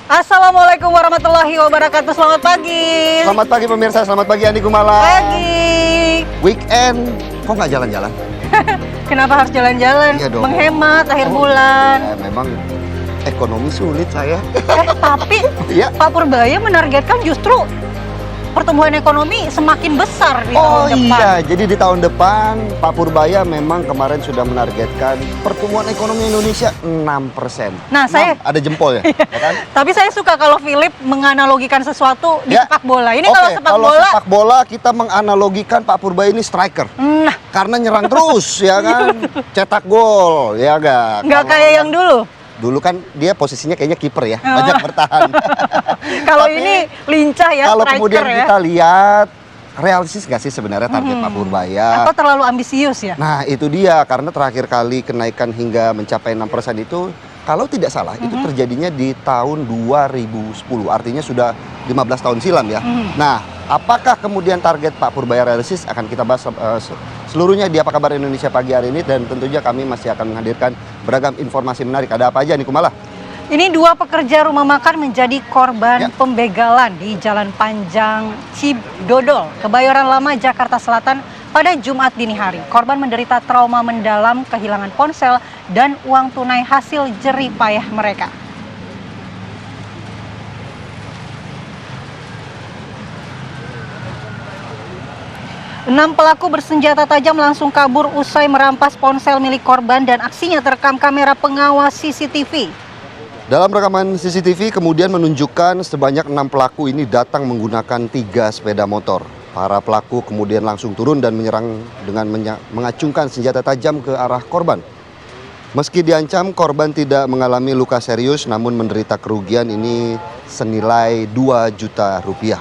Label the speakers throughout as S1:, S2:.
S1: Assalamualaikum warahmatullahi wabarakatuh. Selamat pagi.
S2: Selamat pagi pemirsa, selamat pagi Andi Kumala.
S1: Pagi.
S2: Weekend, kok nggak jalan-jalan?
S1: Kenapa harus jalan-jalan?
S2: Iya dong.
S1: Menghemat akhir bulan.
S2: Memang ekonomi sulit saya.
S1: Tapi
S2: Iya.
S1: Pak Purbaya menargetkan justru pertumbuhan ekonomi semakin besar di
S2: Oh
S1: tahun depan.
S2: iya, jadi di tahun depan Pak Purbaya memang kemarin sudah menargetkan pertumbuhan ekonomi Indonesia 6%.
S1: Nah, saya
S2: ada jempol ya, ya kan?
S1: Tapi saya suka kalau Philip menganalogikan sesuatu di
S2: Ya.
S1: sepak bola. Ini
S2: Oke,
S1: kalau sepak bola,
S2: kita menganalogikan Pak Purbaya ini striker.
S1: nah,
S2: Karena nyerang terus, ya kan? Cetak gol, ya
S1: nggak
S2: Kalau
S1: kayak yang dulu.
S2: Dulu kan dia posisinya kayaknya kiper ya, banyak bertahan.
S1: Kalau
S2: Tapi
S1: ini lincah ya,
S2: kalau
S1: striker
S2: kemudian
S1: ya.
S2: kita lihat, realistis nggak sih sebenarnya target Pak Purbaya?
S1: Atau terlalu ambisius ya?
S2: Nah itu dia, karena terakhir kali kenaikan hingga mencapai 6% itu, kalau tidak salah, itu terjadinya di tahun 2010, artinya sudah 15 tahun silam ya. Nah, apakah kemudian target Pak Purbaya realistis? Akan kita bahas seluruhnya di Apa Kabar Indonesia pagi hari ini, dan tentunya kami masih akan menghadirkan beragam informasi menarik. Ada apa aja nih Kumala?
S1: Ini dua pekerja rumah makan menjadi korban
S2: Ya.
S1: pembegalan di Jalan Panjang Cibdodol, Kebayoran Lama, Jakarta Selatan pada Jumat dini hari. Korban menderita trauma mendalam, kehilangan ponsel, dan uang tunai hasil jerih payah mereka. Enam pelaku bersenjata tajam langsung kabur usai merampas ponsel milik korban dan aksinya terekam kamera pengawas CCTV.
S2: Dalam rekaman CCTV kemudian menunjukkan sebanyak 6 pelaku ini datang menggunakan 3 sepeda motor. Para pelaku kemudian langsung turun dan menyerang dengan mengacungkan senjata tajam ke arah korban. Meski diancam, korban tidak mengalami luka serius namun menderita kerugian ini senilai 2 juta rupiah.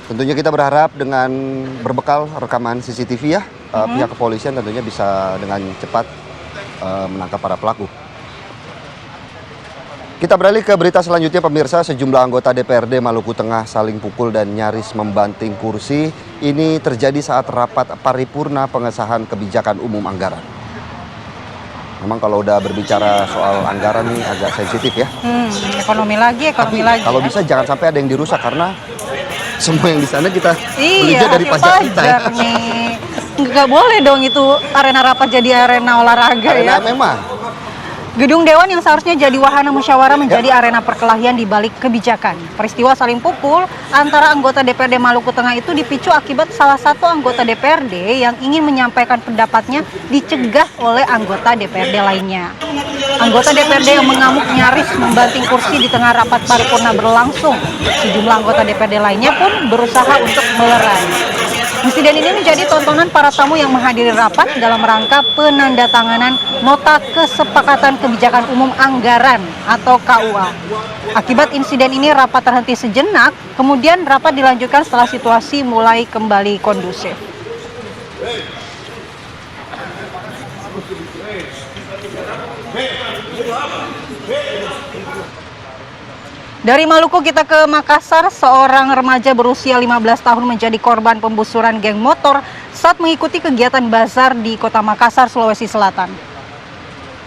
S2: Tentunya kita berharap dengan berbekal rekaman CCTV ya, pihak kepolisian tentunya bisa dengan cepat menangkap para pelaku. Kita beralih ke berita selanjutnya pemirsa, sejumlah anggota DPRD Maluku Tengah saling pukul dan nyaris membanting kursi. Ini terjadi saat rapat paripurna pengesahan kebijakan umum anggaran. Memang kalau udah berbicara soal anggaran nih agak sensitif ya.
S1: Ekonomi lagi.
S2: Tapi kalau
S1: ya.
S2: bisa jangan sampai ada yang dirusak karena semua yang di sana kita belinya
S1: Iya,
S2: dari pajak kita ya.
S1: nih. Nggak boleh dong itu arena rapat jadi arena olahraga
S2: Karena
S1: ya.
S2: memang
S1: Gedung Dewan yang seharusnya jadi wahana musyawarah menjadi arena perkelahian di balik kebijakan. Peristiwa saling pukul antara anggota DPRD Maluku Tengah itu dipicu akibat salah satu anggota DPRD yang ingin menyampaikan pendapatnya dicegah oleh anggota DPRD lainnya. Anggota DPRD yang mengamuk nyaris membanting kursi di tengah rapat paripurna berlangsung. Sejumlah anggota DPRD lainnya pun berusaha untuk melerai. Insiden ini menjadi tontonan para tamu yang menghadiri rapat dalam rangka penandatanganan Nota Kesepakatan Kebijakan Umum Anggaran atau KUA. Akibat insiden ini rapat terhenti sejenak, kemudian rapat dilanjutkan setelah situasi mulai kembali kondusif. Dari Maluku kita ke Makassar, seorang remaja berusia 15 tahun menjadi korban pembusuran geng motor saat mengikuti kegiatan bazar di Kota Makassar, Sulawesi Selatan.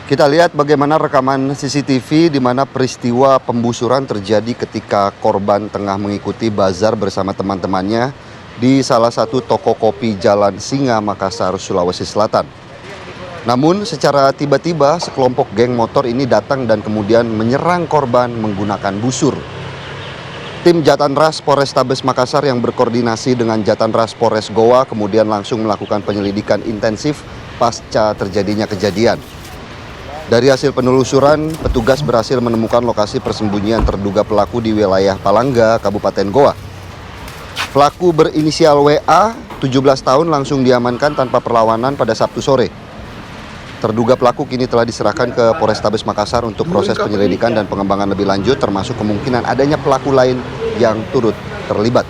S2: kita lihat bagaimana rekaman CCTV di mana peristiwa pembusuran terjadi ketika korban tengah mengikuti bazar bersama teman-temannya di salah satu toko kopi Jalan Singa, Makassar, Sulawesi Selatan. Namun secara tiba-tiba sekelompok geng motor ini datang dan kemudian menyerang korban menggunakan busur. Tim Jatanras Polrestabes Makassar yang berkoordinasi dengan Jatanras Polres Goa kemudian langsung melakukan penyelidikan intensif pasca terjadinya kejadian. Dari hasil penelusuran, petugas berhasil menemukan lokasi persembunyian terduga pelaku di wilayah Palangga, Kabupaten Goa. Pelaku berinisial WA, 17 tahun langsung diamankan tanpa perlawanan pada Sabtu sore. Terduga pelaku kini telah diserahkan ke Polrestabes Makassar untuk proses penyelidikan dan pengembangan lebih lanjut, termasuk kemungkinan adanya pelaku lain yang turut terlibat.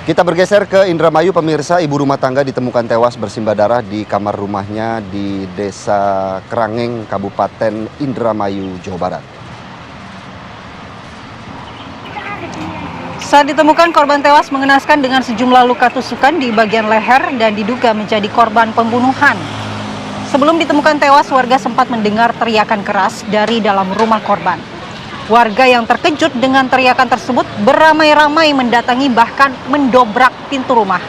S2: Kita bergeser ke Indramayu pemirsa, ibu rumah tangga ditemukan tewas bersimbah darah di kamar rumahnya di Desa Kerangeng, Kabupaten Indramayu, Jawa Barat.
S1: Saat ditemukan, korban tewas mengenaskan dengan sejumlah luka tusukan di bagian leher dan diduga menjadi korban pembunuhan. Sebelum ditemukan tewas, warga sempat mendengar teriakan keras dari dalam rumah korban. Warga yang terkejut dengan teriakan tersebut beramai-ramai mendatangi bahkan mendobrak pintu rumah.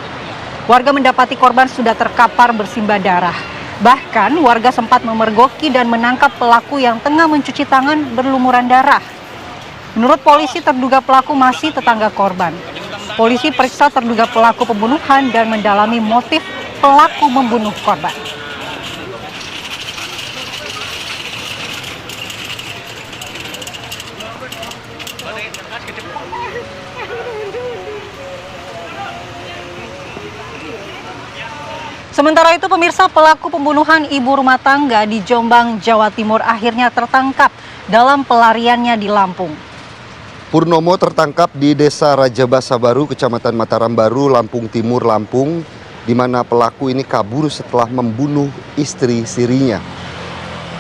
S1: Warga mendapati korban sudah terkapar bersimbah darah. Bahkan warga sempat memergoki dan menangkap pelaku yang tengah mencuci tangan berlumuran darah. Menurut polisi, terduga pelaku masih tetangga korban. Polisi periksa terduga pelaku pembunuhan dan mendalami motif pelaku membunuh korban. Sementara itu, pemirsa, pelaku pembunuhan ibu rumah tangga di Jombang, Jawa Timur akhirnya tertangkap dalam pelariannya di Lampung.
S2: Purnomo tertangkap di Desa Raja Basa Baru, Kecamatan Mataram Baru, Lampung Timur, Lampung, di mana pelaku ini kabur setelah membunuh istri sirinya.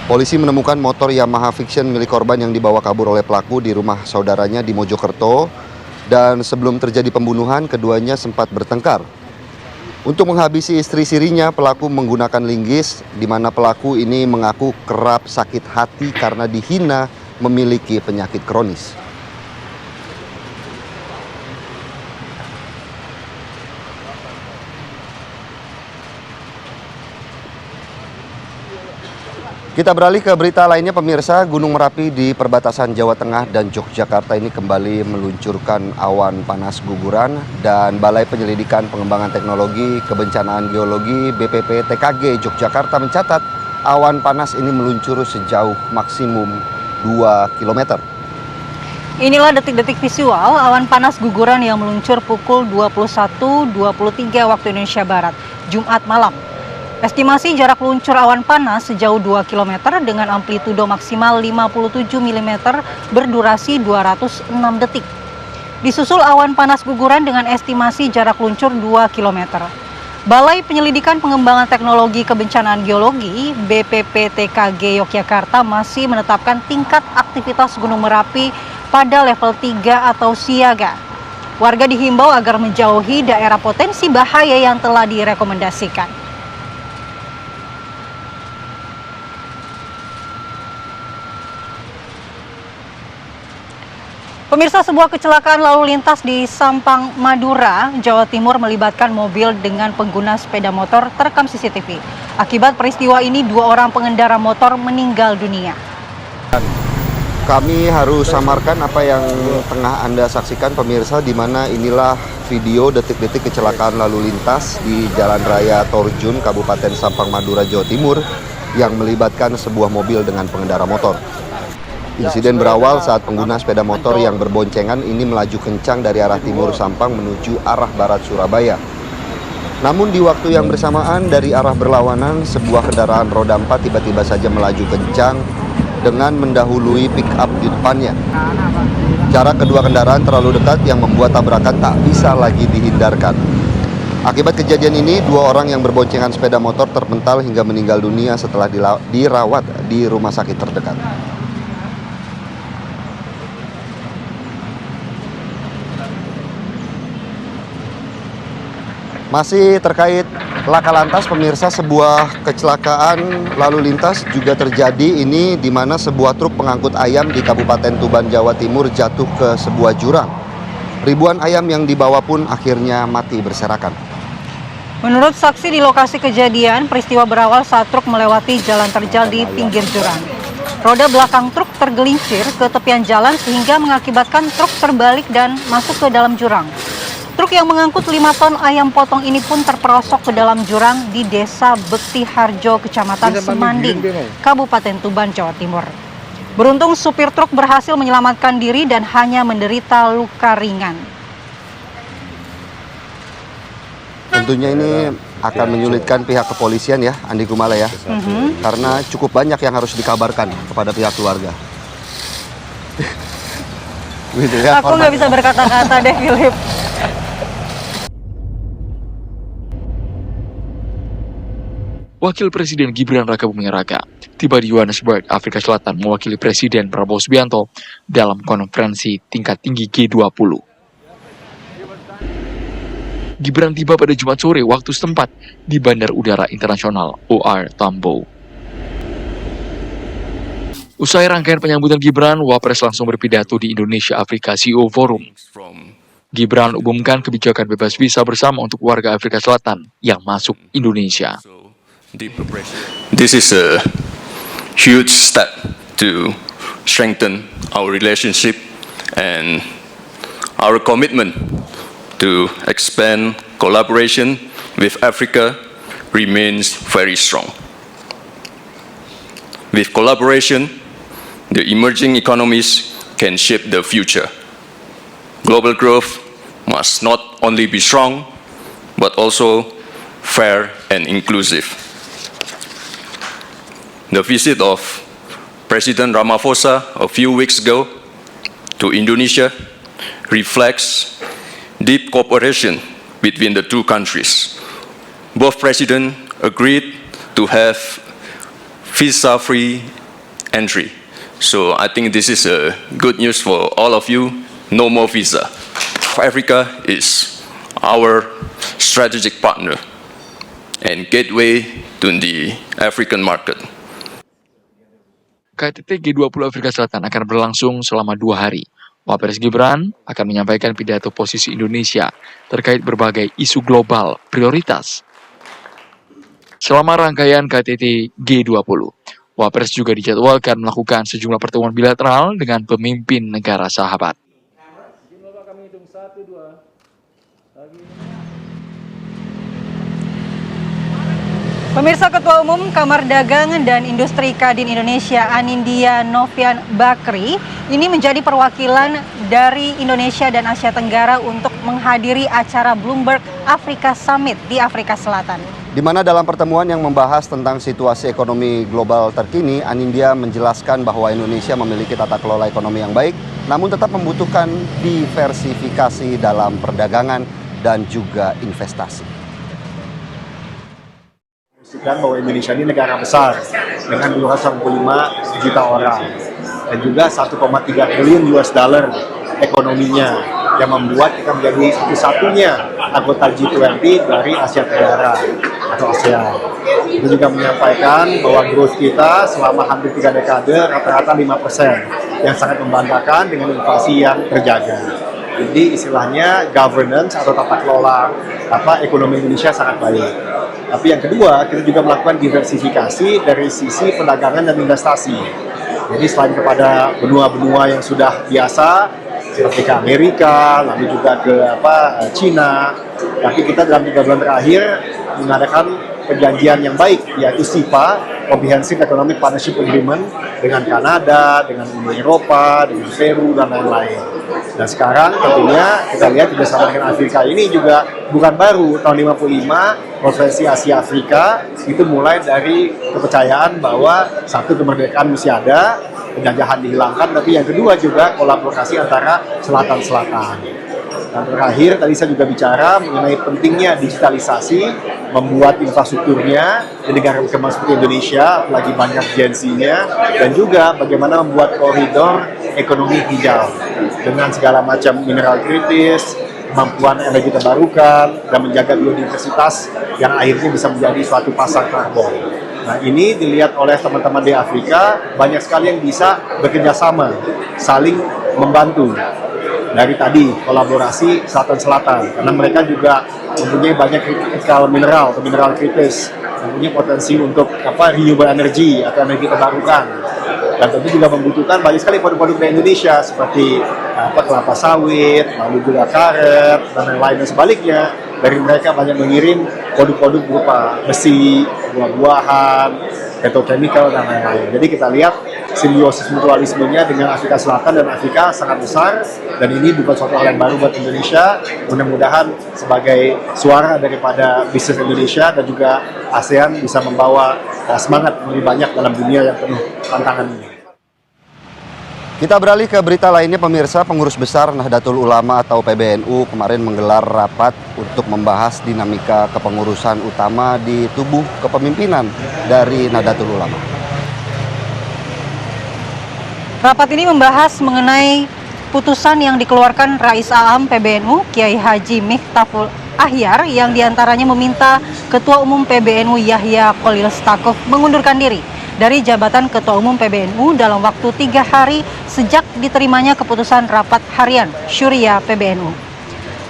S2: Polisi menemukan motor Yamaha Vision milik korban yang dibawa kabur oleh pelaku di rumah saudaranya di Mojokerto, dan sebelum terjadi pembunuhan, keduanya sempat bertengkar. Untuk menghabisi istri sirinya, pelaku menggunakan linggis, di mana pelaku ini mengaku kerap sakit hati karena dihina memiliki penyakit kronis. Kita beralih ke berita lainnya, pemirsa. Gunung Merapi di perbatasan Jawa Tengah dan Yogyakarta ini kembali meluncurkan awan panas guguran, dan Balai Penyelidikan Pengembangan Teknologi Kebencanaan Geologi BPPTKG Yogyakarta mencatat awan panas ini meluncur sejauh maksimum 2 km.
S1: Inilah detik-detik visual awan panas guguran yang meluncur pukul 21.23 waktu Indonesia Barat, Jumat malam. Estimasi jarak luncur awan panas sejauh 2 km dengan amplitudo maksimal 57 mm berdurasi 206 detik. Disusul awan panas guguran dengan estimasi jarak luncur 2 km. Balai Penyelidikan Pengembangan Teknologi Kebencanaan Geologi BPPTKG Yogyakarta masih menetapkan tingkat aktivitas Gunung Merapi pada level 3 atau siaga. Warga dihimbau agar menjauhi daerah potensi bahaya yang telah direkomendasikan. Pemirsa, sebuah kecelakaan lalu lintas di Sampang, Madura, Jawa Timur melibatkan mobil dengan pengguna sepeda motor terekam CCTV. Akibat peristiwa ini, 2 orang pengendara motor meninggal dunia.
S2: Kami harus samarkan apa yang tengah Anda saksikan, pemirsa, di mana inilah video detik-detik kecelakaan lalu lintas di Jalan Raya Torjun, Kabupaten Sampang, Madura, Jawa Timur, yang melibatkan sebuah mobil dengan pengendara motor. Insiden berawal saat pengguna sepeda motor yang berboncengan ini melaju kencang dari arah timur Sampang menuju arah barat Surabaya. Namun di waktu yang bersamaan dari arah berlawanan, sebuah kendaraan roda 4 tiba-tiba saja melaju kencang dengan mendahului pick-up di depannya. Jarak kedua kendaraan terlalu dekat yang membuat tabrakan tak bisa lagi dihindarkan. Akibat kejadian ini, 2 orang yang berboncengan sepeda motor terpental hingga meninggal dunia setelah dirawat di rumah sakit terdekat. Masih terkait laka lantas, pemirsa, sebuah kecelakaan lalu lintas juga terjadi ini di mana sebuah truk pengangkut ayam di Kabupaten Tuban, Jawa Timur jatuh ke sebuah jurang. Ribuan ayam yang dibawa pun akhirnya mati berserakan.
S1: Menurut saksi di lokasi kejadian, peristiwa berawal saat truk melewati jalan terjal di pinggir jurang. Roda belakang truk tergelincir ke tepian jalan sehingga mengakibatkan truk terbalik dan masuk ke dalam jurang. Truk yang mengangkut 5 ton ayam potong ini pun terperosok ke dalam jurang di Desa Bekti Harjo, Kecamatan Semanding, Kabupaten Tuban, Jawa Timur. Beruntung supir truk berhasil menyelamatkan diri dan hanya menderita luka ringan.
S2: Tentunya ini akan menyulitkan pihak kepolisian ya, Andi Kumala ya, karena cukup banyak yang harus dikabarkan kepada pihak keluarga. Gitu ya,
S1: aku nggak bisa berkata-kata deh, Philip.
S3: Wakil Presiden Gibran Rakabuming Raka tiba di Johannesburg, Afrika Selatan mewakili Presiden Prabowo Subianto dalam konferensi tingkat tinggi G20. Gibran tiba pada Jumat sore waktu setempat di Bandar Udara Internasional OR Tambo. Usai rangkaian penyambutan Gibran, Wapres langsung berpidato di Indonesia Afrika CEO Forum. Gibran umumkan kebijakan bebas visa bersama untuk warga Afrika Selatan yang masuk Indonesia.
S4: This is a huge step to strengthen our relationship and our commitment to expand collaboration with Africa remains very strong. With collaboration, the emerging economies can shape the future. Global growth must not only be strong, but also fair and inclusive. The visit of President Ramaphosa a few weeks ago to Indonesia reflects deep cooperation between the two countries. Both presidents agreed to have visa-free entry. So I think this is a good news for all of you. No more visa. Africa is our strategic partner and gateway to the African market.
S3: KTT G20 Afrika Selatan akan berlangsung selama 2 hari. Wapres Gibran akan menyampaikan pidato posisi Indonesia terkait berbagai isu global prioritas. Selama rangkaian KTT G20, Wapres juga dijadwalkan melakukan sejumlah pertemuan bilateral dengan pemimpin negara sahabat.
S1: Pemirsa, Ketua Umum Kamar Dagang dan Industri Kadin Indonesia Anindya Novian Bakri ini menjadi perwakilan dari Indonesia dan Asia Tenggara untuk menghadiri acara Bloomberg Africa Summit di Afrika Selatan.
S2: Di mana dalam pertemuan yang membahas tentang situasi ekonomi global terkini, Anindya menjelaskan bahwa Indonesia memiliki tata kelola ekonomi yang baik, namun tetap membutuhkan diversifikasi dalam perdagangan dan juga investasi.
S5: Bahwa Indonesia ini negara besar dengan 295 juta orang dan juga 1,3 triliun US dollar ekonominya yang membuat kita menjadi satu-satunya anggota G20 dari Asia Tenggara atau ASEAN. Itu juga menyampaikan bahwa growth kita selama hampir 3 dekade rata-rata 5%, yang sangat membanggakan dengan inflasi yang terjaga. Jadi istilahnya governance atau tata kelola ekonomi Indonesia sangat baik. Tapi yang kedua, kita juga melakukan diversifikasi dari sisi perdagangan dan investasi. Jadi selain kepada benua-benua yang sudah biasa, seperti ke Amerika, lalu juga ke Cina, tapi kita dalam 3 bulan terakhir mengadakan perjanjian yang baik, yaitu SIPA, Comprehensive Economic Partnership Agreement, dengan Kanada, dengan Uni Eropa, dengan Peru, dan lain-lain. Dan sekarang tentunya kita lihat kerjasama dengan Afrika ini juga bukan baru. Tahun 55, Konferensi Asia Afrika itu mulai dari kepercayaan bahwa satu, kemerdekaan mesti ada, penjajahan dihilangkan, tapi yang kedua juga kolaborasi antara selatan-selatan. Dan terakhir, tadi saya juga bicara mengenai pentingnya digitalisasi, membuat infrastrukturnya di negara berkembang seperti Indonesia, lagi banyak Gen-Z-nya, dan juga bagaimana membuat koridor ekonomi hijau dengan segala macam mineral kritis, kemampuan energi terbarukan, dan menjaga biodiversitas yang akhirnya bisa menjadi suatu pasar karbon. Nah, ini dilihat oleh teman-teman di Afrika, banyak sekali yang bisa bekerja sama, saling membantu. Dari tadi kolaborasi selatan-selatan, karena mereka juga mempunyai banyak kritikal mineral atau mineral kritis, mempunyai potensi untuk renewable energy atau energi terbarukan, dan tentu juga membutuhkan banyak sekali produk-produk dari Indonesia seperti kelapa sawit, lalu juga karet dan lain-lain, dan sebaliknya dari mereka banyak mengirim produk-produk berupa besi, buah-buahan, petrochemical dan lain-lain. Jadi kita lihat simbiosis mutualismenya dengan Afrika Selatan dan Afrika sangat besar, dan ini bukan suatu hal yang baru buat Indonesia. Mudah-mudahan sebagai suara daripada bisnis Indonesia dan juga ASEAN bisa membawa semangat lebih banyak dalam dunia yang penuh tantangan ini.
S2: Kita beralih ke berita lainnya, pemirsa. Pengurus Besar Nahdlatul Ulama atau PBNU kemarin menggelar rapat untuk membahas dinamika kepengurusan utama di tubuh kepemimpinan dari Nahdlatul Ulama.
S1: Rapat ini membahas mengenai putusan yang dikeluarkan Rais Am PBNU Kiai Haji Ahyar yang diantaranya meminta Ketua Umum PBNU Yahya Cholil Stakuf mengundurkan diri dari jabatan Ketua Umum PBNU dalam waktu 3 hari sejak diterimanya keputusan rapat harian Syuria PBNU.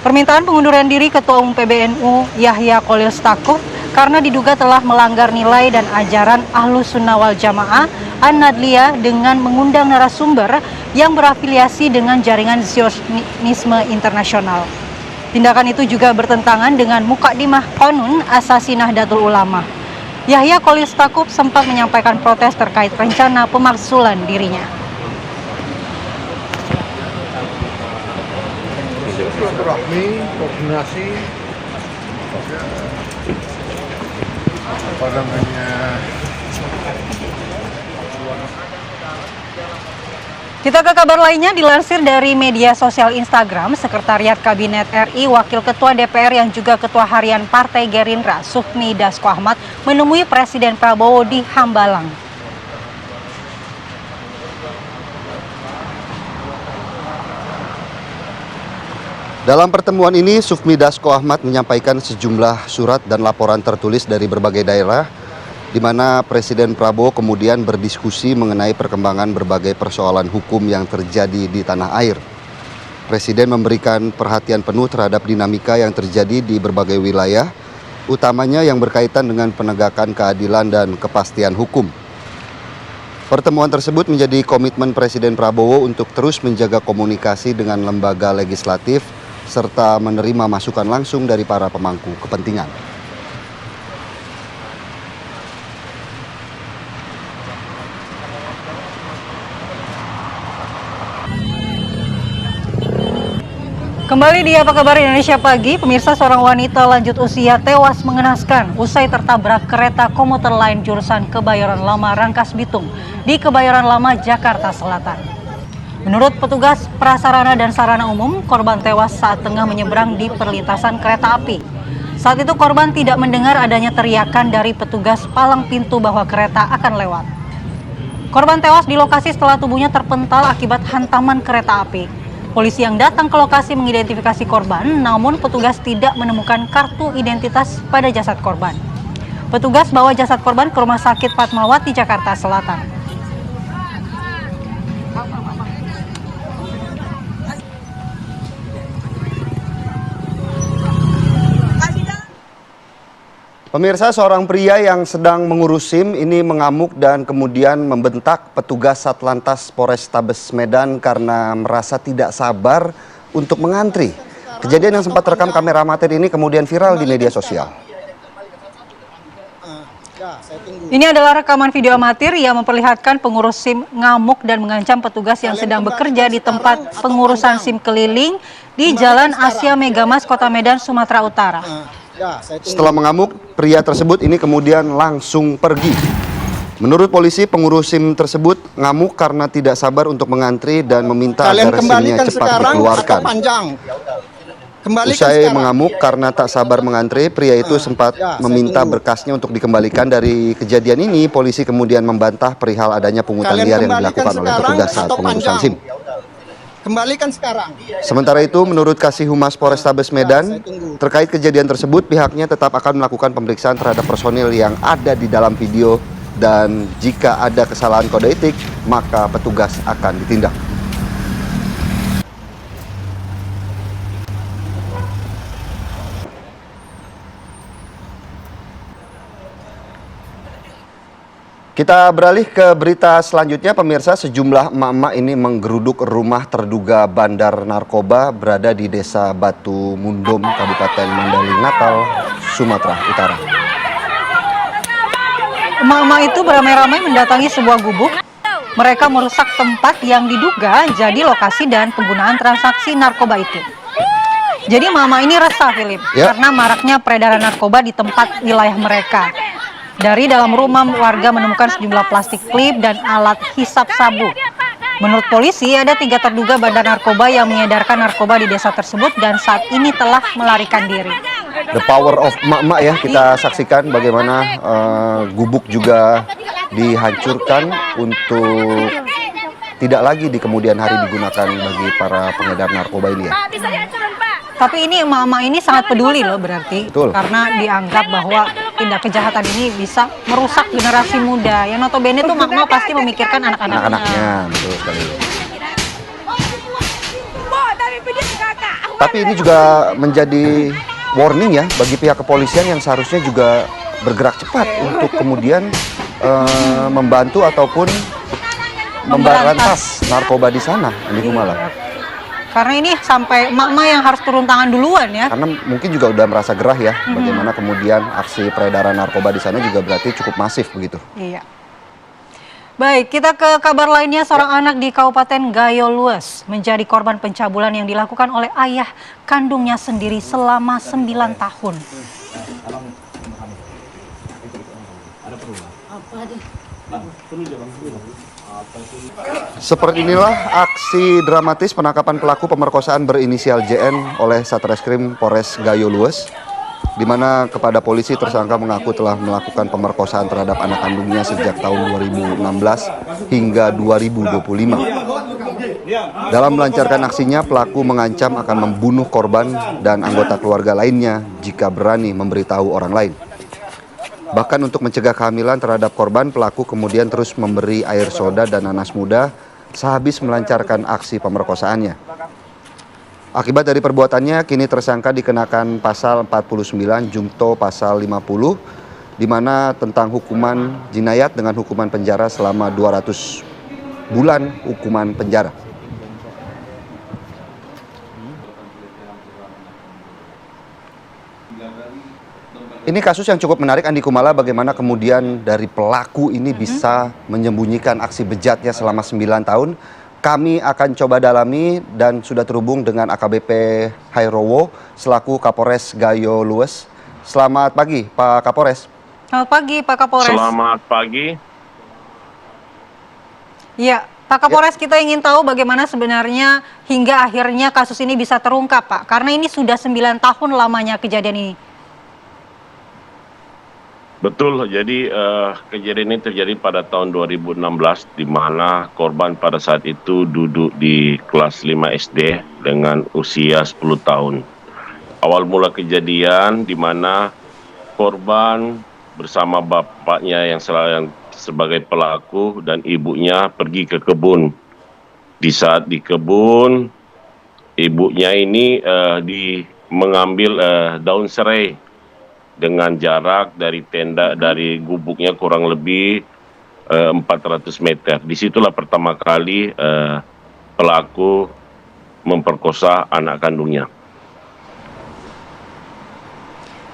S1: Permintaan pengunduran diri Ketua Umum PBNU Yahya Cholil Stakuf karena diduga telah melanggar nilai dan ajaran Ahlus Sunnah wal Jamaah An-Nadliyah dengan mengundang narasumber yang berafiliasi dengan jaringan Zionisme internasional. Tindakan itu juga bertentangan dengan Muqaddimah Qanun Asasi Nahdlatul Ulama. Yahya Cholil Stakuf sempat menyampaikan protes terkait rencana pemakzulan dirinya.
S6: Silaturahmi, koordinasi, apa namanya?
S1: Kita ke kabar lainnya, dilansir dari media sosial Instagram, Sekretariat Kabinet RI, Wakil Ketua DPR yang juga Ketua Harian Partai Gerindra, Sufmi Dasko Ahmad, menemui Presiden Prabowo di Hambalang.
S2: Dalam pertemuan ini, Sufmi Dasko Ahmad menyampaikan sejumlah surat dan laporan tertulis dari berbagai daerah, di mana Presiden Prabowo kemudian berdiskusi mengenai perkembangan berbagai persoalan hukum yang terjadi di tanah air. Presiden memberikan perhatian penuh terhadap dinamika yang terjadi di berbagai wilayah, utamanya yang berkaitan dengan penegakan keadilan dan kepastian hukum. Pertemuan tersebut menjadi komitmen Presiden Prabowo untuk terus menjaga komunikasi dengan lembaga legislatif serta menerima masukan langsung dari para pemangku kepentingan.
S1: Kembali di Apa Kabar Indonesia Pagi, pemirsa, seorang wanita lanjut usia tewas mengenaskan usai tertabrak kereta komuter lain jurusan Kebayoran Lama Rangkas Bitung di Kebayoran Lama, Jakarta Selatan. Menurut petugas prasarana dan sarana umum, korban tewas saat tengah menyeberang di perlintasan kereta api. Saat itu korban tidak mendengar adanya teriakan dari petugas palang pintu bahwa kereta akan lewat. Korban tewas di lokasi setelah tubuhnya terpental akibat hantaman kereta api. Polisi yang datang ke lokasi mengidentifikasi korban, namun petugas tidak menemukan kartu identitas pada jasad korban. Petugas bawa jasad korban ke Rumah Sakit Fatmawati, Jakarta Selatan.
S2: Pemirsa, seorang pria yang sedang mengurus SIM ini mengamuk dan kemudian membentak petugas Satlantas Polrestabes Medan karena merasa tidak sabar untuk mengantri. Kejadian yang sempat terekam kamera amatir ini kemudian viral di media sosial.
S1: Ini adalah rekaman video amatir yang memperlihatkan pengurus SIM ngamuk dan mengancam petugas yang sedang bekerja di tempat pengurusan SIM keliling di Jalan Asia Megamas, Kota Medan, Sumatera Utara.
S2: Setelah mengamuk, pria tersebut ini kemudian langsung pergi. Menurut polisi, pengurus SIM tersebut ngamuk karena tidak sabar untuk mengantri dan meminta agar SIM-nya cepat dikeluarkan. Usai mengamuk karena tak sabar mengantri, pria itu sempat meminta berkasnya untuk dikembalikan. Dari kejadian ini, polisi kemudian membantah perihal adanya pungutan liar yang dilakukan oleh petugas saat pengurusan SIM.
S7: Kembalikan sekarang.
S2: Sementara itu, menurut Kasih Humas Polrestabes Medan, terkait kejadian tersebut, pihaknya tetap akan melakukan pemeriksaan terhadap personil yang ada di dalam video, dan jika ada kesalahan kode etik, maka petugas akan ditindak. Kita beralih ke berita selanjutnya, pemirsa. Sejumlah emak-emak ini menggeruduk rumah terduga bandar narkoba berada di Desa Batu Mundum, Kabupaten Mandailing Natal, Sumatera Utara.
S1: Emak-emak itu beramai-ramai mendatangi sebuah gubuk. Mereka merusak tempat yang diduga jadi lokasi dan penggunaan transaksi narkoba itu. Jadi emak-emak ini resah, Philip, karena maraknya peredaran narkoba di tempat wilayah mereka. Dari dalam rumah, warga menemukan sejumlah plastik klip dan alat hisap sabu. Menurut polisi, ada 3 terduga bandar narkoba yang mengedarkan narkoba di desa tersebut dan saat ini telah melarikan diri.
S2: The power of emak-emak ya, kita saksikan bagaimana gubuk juga dihancurkan untuk tidak lagi di kemudian hari digunakan bagi para pengedar narkoba ini ya.
S8: Pak, bisa dihancurin, Pak.
S1: Tapi ini emak-emak ini sangat peduli loh berarti.
S2: Betul.
S1: Karena dianggap bahwa tindak kejahatan ini bisa merusak generasi muda. Yang notabene tuh emak-emak pasti memikirkan anak-anaknya.
S2: Anak-anaknya, betul sekali. Tapi ini juga menjadi warning ya bagi pihak kepolisian yang seharusnya juga bergerak cepat untuk kemudian membantu ataupun memberantas narkoba di sana, Andi Kumala.
S1: Karena ini sampai emak-emak yang harus turun tangan duluan ya.
S2: Karena mungkin juga udah merasa gerah ya, bagaimana kemudian aksi peredaran narkoba di sana juga berarti cukup masif begitu.
S1: Iya. Baik, kita ke kabar lainnya. Seorang anak di Kabupaten Gayo Lues menjadi korban pencabulan yang dilakukan oleh ayah kandungnya sendiri selama 9 tahun.
S2: Seperti inilah aksi dramatis penangkapan pelaku pemerkosaan berinisial JN oleh Satreskrim Polres Gayo Lues, di mana kepada polisi tersangka mengaku telah melakukan pemerkosaan terhadap anak kandungnya sejak tahun 2016 hingga 2025. Dalam melancarkan aksinya, pelaku mengancam akan membunuh korban dan anggota keluarga lainnya jika berani memberitahu orang lain. Bahkan untuk mencegah kehamilan terhadap korban, pelaku kemudian terus memberi air soda dan nanas muda sehabis melancarkan aksi pemerkosaannya. Akibat dari perbuatannya, kini tersangka dikenakan pasal 49 Jungto pasal 50, di mana tentang hukuman jinayat dengan hukuman penjara selama 200 bulan hukuman penjara. Ini kasus yang cukup menarik, Andi Kumala, bagaimana kemudian dari pelaku ini bisa menyembunyikan aksi bejatnya selama 9 tahun. Kami akan coba dalami dan sudah terhubung dengan AKBP Hairowo selaku Kapolres Gayo Lues. Selamat pagi, Pak Kapolres.
S1: Selamat pagi, Pak Kapolres.
S8: Selamat pagi.
S1: Ya, Pak Kapolres, kita ingin tahu bagaimana sebenarnya hingga akhirnya kasus ini bisa terungkap, Pak. Karena ini sudah 9 tahun lamanya kejadian ini.
S8: Betul, jadi kejadian ini terjadi pada tahun 2016 di mana korban pada saat itu duduk di kelas 5 SD dengan usia 10 tahun. Awal mula kejadian di mana korban bersama bapaknya yang sebagai pelaku dan ibunya pergi ke kebun. Di saat di kebun, ibunya ini mengambil daun serai dengan jarak dari dari gubuknya kurang lebih 400 meter. Disitulah pertama kali pelaku memperkosa anak kandungnya.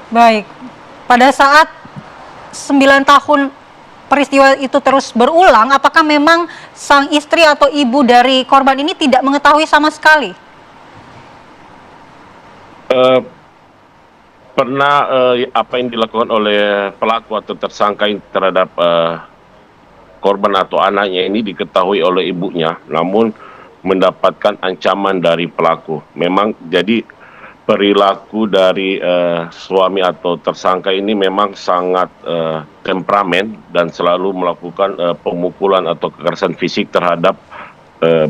S1: Baik, pada saat 9 tahun peristiwa itu terus berulang, apakah memang sang istri atau ibu dari korban ini tidak mengetahui sama sekali?
S8: Pernah apa yang dilakukan oleh pelaku atau tersangka terhadap korban atau anaknya ini diketahui oleh ibunya, namun mendapatkan ancaman dari pelaku. Memang jadi perilaku dari suami atau tersangka ini memang sangat temperamen dan selalu melakukan pemukulan atau kekerasan fisik terhadap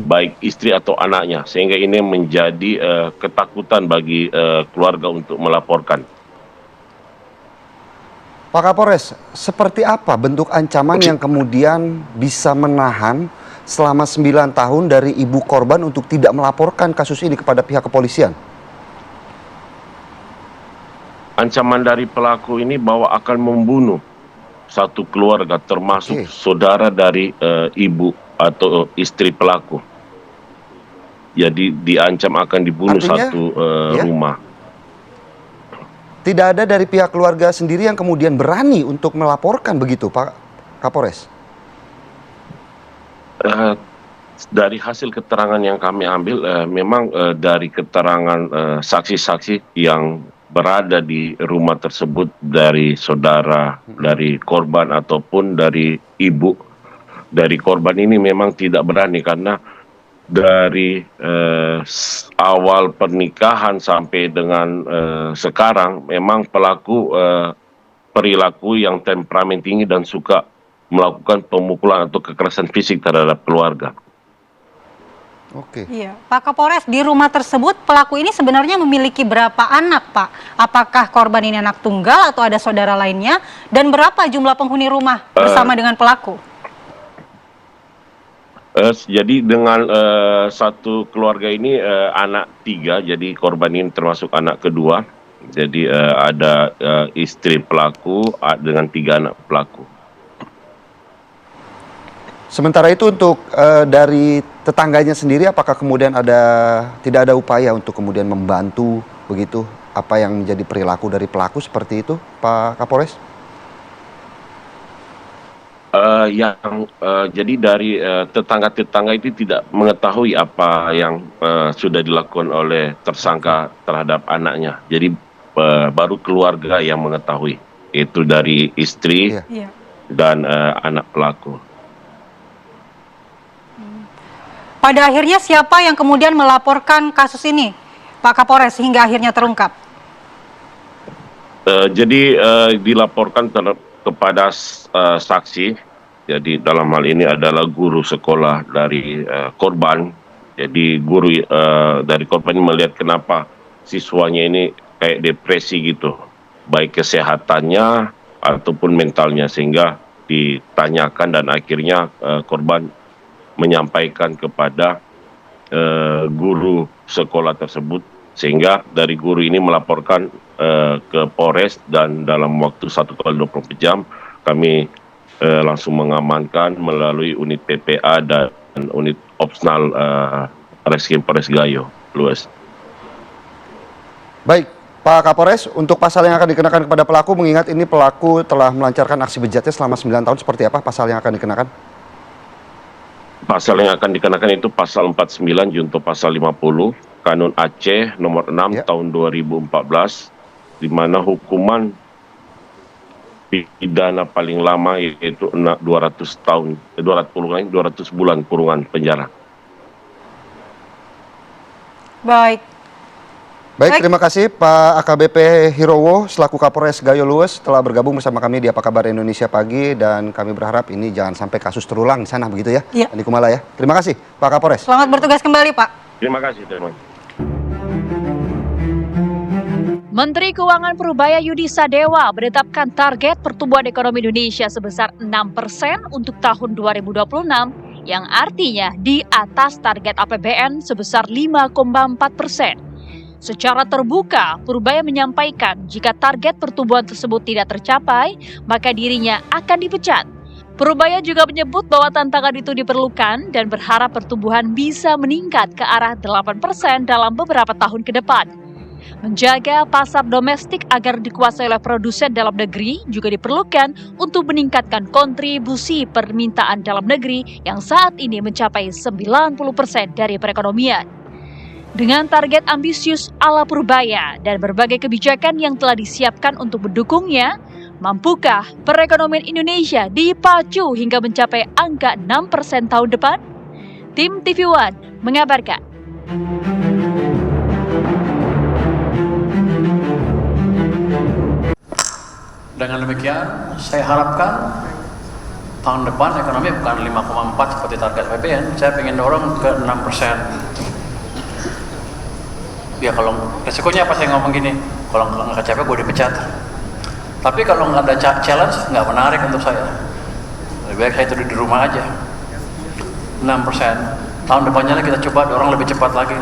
S8: baik istri atau anaknya, sehingga ini menjadi ketakutan bagi keluarga untuk melaporkan.
S2: Pak Kapolres, seperti apa bentuk ancaman yang kemudian bisa menahan selama 9 tahun dari ibu korban untuk tidak melaporkan kasus ini kepada pihak kepolisian?
S8: Ancaman dari pelaku ini bahwa akan membunuh satu keluarga, termasuk saudara dari ibu atau istri pelaku. Jadi diancam akan dibunuh. Artinya, satu rumah.
S2: Tidak ada dari pihak keluarga sendiri yang kemudian berani untuk melaporkan begitu, Pak Kapolres?
S8: Dari hasil keterangan yang kami ambil, memang dari keterangan saksi-saksi yang berada di rumah tersebut, dari saudara, dari korban ataupun dari ibu dari korban ini, memang tidak berani karena dari awal pernikahan sampai dengan sekarang memang pelaku perilaku yang temperamen tinggi dan suka melakukan pemukulan atau kekerasan fisik terhadap keluarga.
S2: Oke.
S1: Iya, Pak Kapolres, di rumah tersebut pelaku ini sebenarnya memiliki berapa anak, Pak? Apakah korban ini anak tunggal atau ada saudara lainnya? Dan berapa jumlah penghuni rumah bersama dengan pelaku?
S8: Jadi dengan satu keluarga ini anak 3, jadi korban ini termasuk anak kedua. Jadi ada istri pelaku dengan 3 anak pelaku.
S2: Sementara itu untuk dari tetangganya sendiri, apakah kemudian tidak ada upaya untuk kemudian membantu begitu apa yang menjadi perilaku dari pelaku seperti itu, Pak Kapolres?
S8: Jadi dari tetangga-tetangga itu tidak mengetahui apa yang sudah dilakukan oleh tersangka terhadap anaknya. Jadi baru keluarga yang mengetahui, itu dari istri dan anak pelaku.
S1: Pada akhirnya siapa yang kemudian melaporkan kasus ini, Pak Kapolres, hingga akhirnya terungkap?
S8: Jadi dilaporkan kepada saksi. Jadi dalam hal ini adalah guru sekolah dari korban. Jadi guru dari korban ini melihat kenapa siswanya ini kayak depresi gitu, baik kesehatannya ataupun mentalnya, sehingga ditanyakan dan akhirnya korban menyampaikan kepada guru sekolah tersebut, sehingga dari guru ini melaporkan ke Polres, dan dalam waktu 1x24 jam kami langsung mengamankan melalui unit PPA dan unit opsional Reskrim Polres Gayo Lues.
S2: Baik, Pak Kapolres, untuk pasal yang akan dikenakan kepada pelaku, mengingat ini pelaku telah melancarkan aksi bejatnya selama 9 tahun, seperti apa pasal yang akan dikenakan?
S8: Pasal yang akan dikenakan itu pasal 49 junto pasal 50 Kanun Aceh nomor 6 tahun 2014, di mana hukuman pidana paling lama yaitu 200 bulan kurungan penjara.
S1: Baik,
S2: terima kasih Pak AKBP Hirowo selaku Kapolres Gayo Lues telah bergabung bersama kami di Apa Kabar Indonesia Pagi, dan kami berharap ini jangan sampai kasus terulang di sana begitu ya.
S1: Iya.
S2: Andi Kumala ya. Terima kasih Pak Kapolres.
S1: Selamat bertugas kembali, Pak.
S8: Terima kasih.
S9: Menteri Keuangan Purubaya Yudi Sadewa menetapkan target pertumbuhan ekonomi Indonesia sebesar 6% untuk tahun 2026, yang artinya di atas target APBN sebesar 5,4%. Secara terbuka, Purubaya menyampaikan jika target pertumbuhan tersebut tidak tercapai, maka dirinya akan dipecat. Purubaya juga menyebut bahwa tantangan itu diperlukan dan berharap pertumbuhan bisa meningkat ke arah 8% dalam beberapa tahun ke depan. Menjaga pasar domestik agar dikuasai oleh produsen dalam negeri juga diperlukan untuk meningkatkan kontribusi permintaan dalam negeri yang saat ini mencapai 90% dari perekonomian. Dengan target ambisius ala Purubaya dan berbagai kebijakan yang telah disiapkan untuk mendukungnya, mampukah perekonomian Indonesia dipacu hingga mencapai angka 6% tahun depan? Tim TV One mengabarkan.
S10: Dengan demikian, saya harapkan tahun depan ekonomi bukan 5,4 seperti target APBN, saya ingin dorong ke 6%. Ya kalau resikonya apa saya ngomong gini, kalau nggak kecapai gue dipecat. Tapi kalau nggak ada challenge, nggak menarik untuk saya. Lebih baik saya tidur di rumah aja. 6%. Tahun depannya kita coba dorong lebih cepat lagi.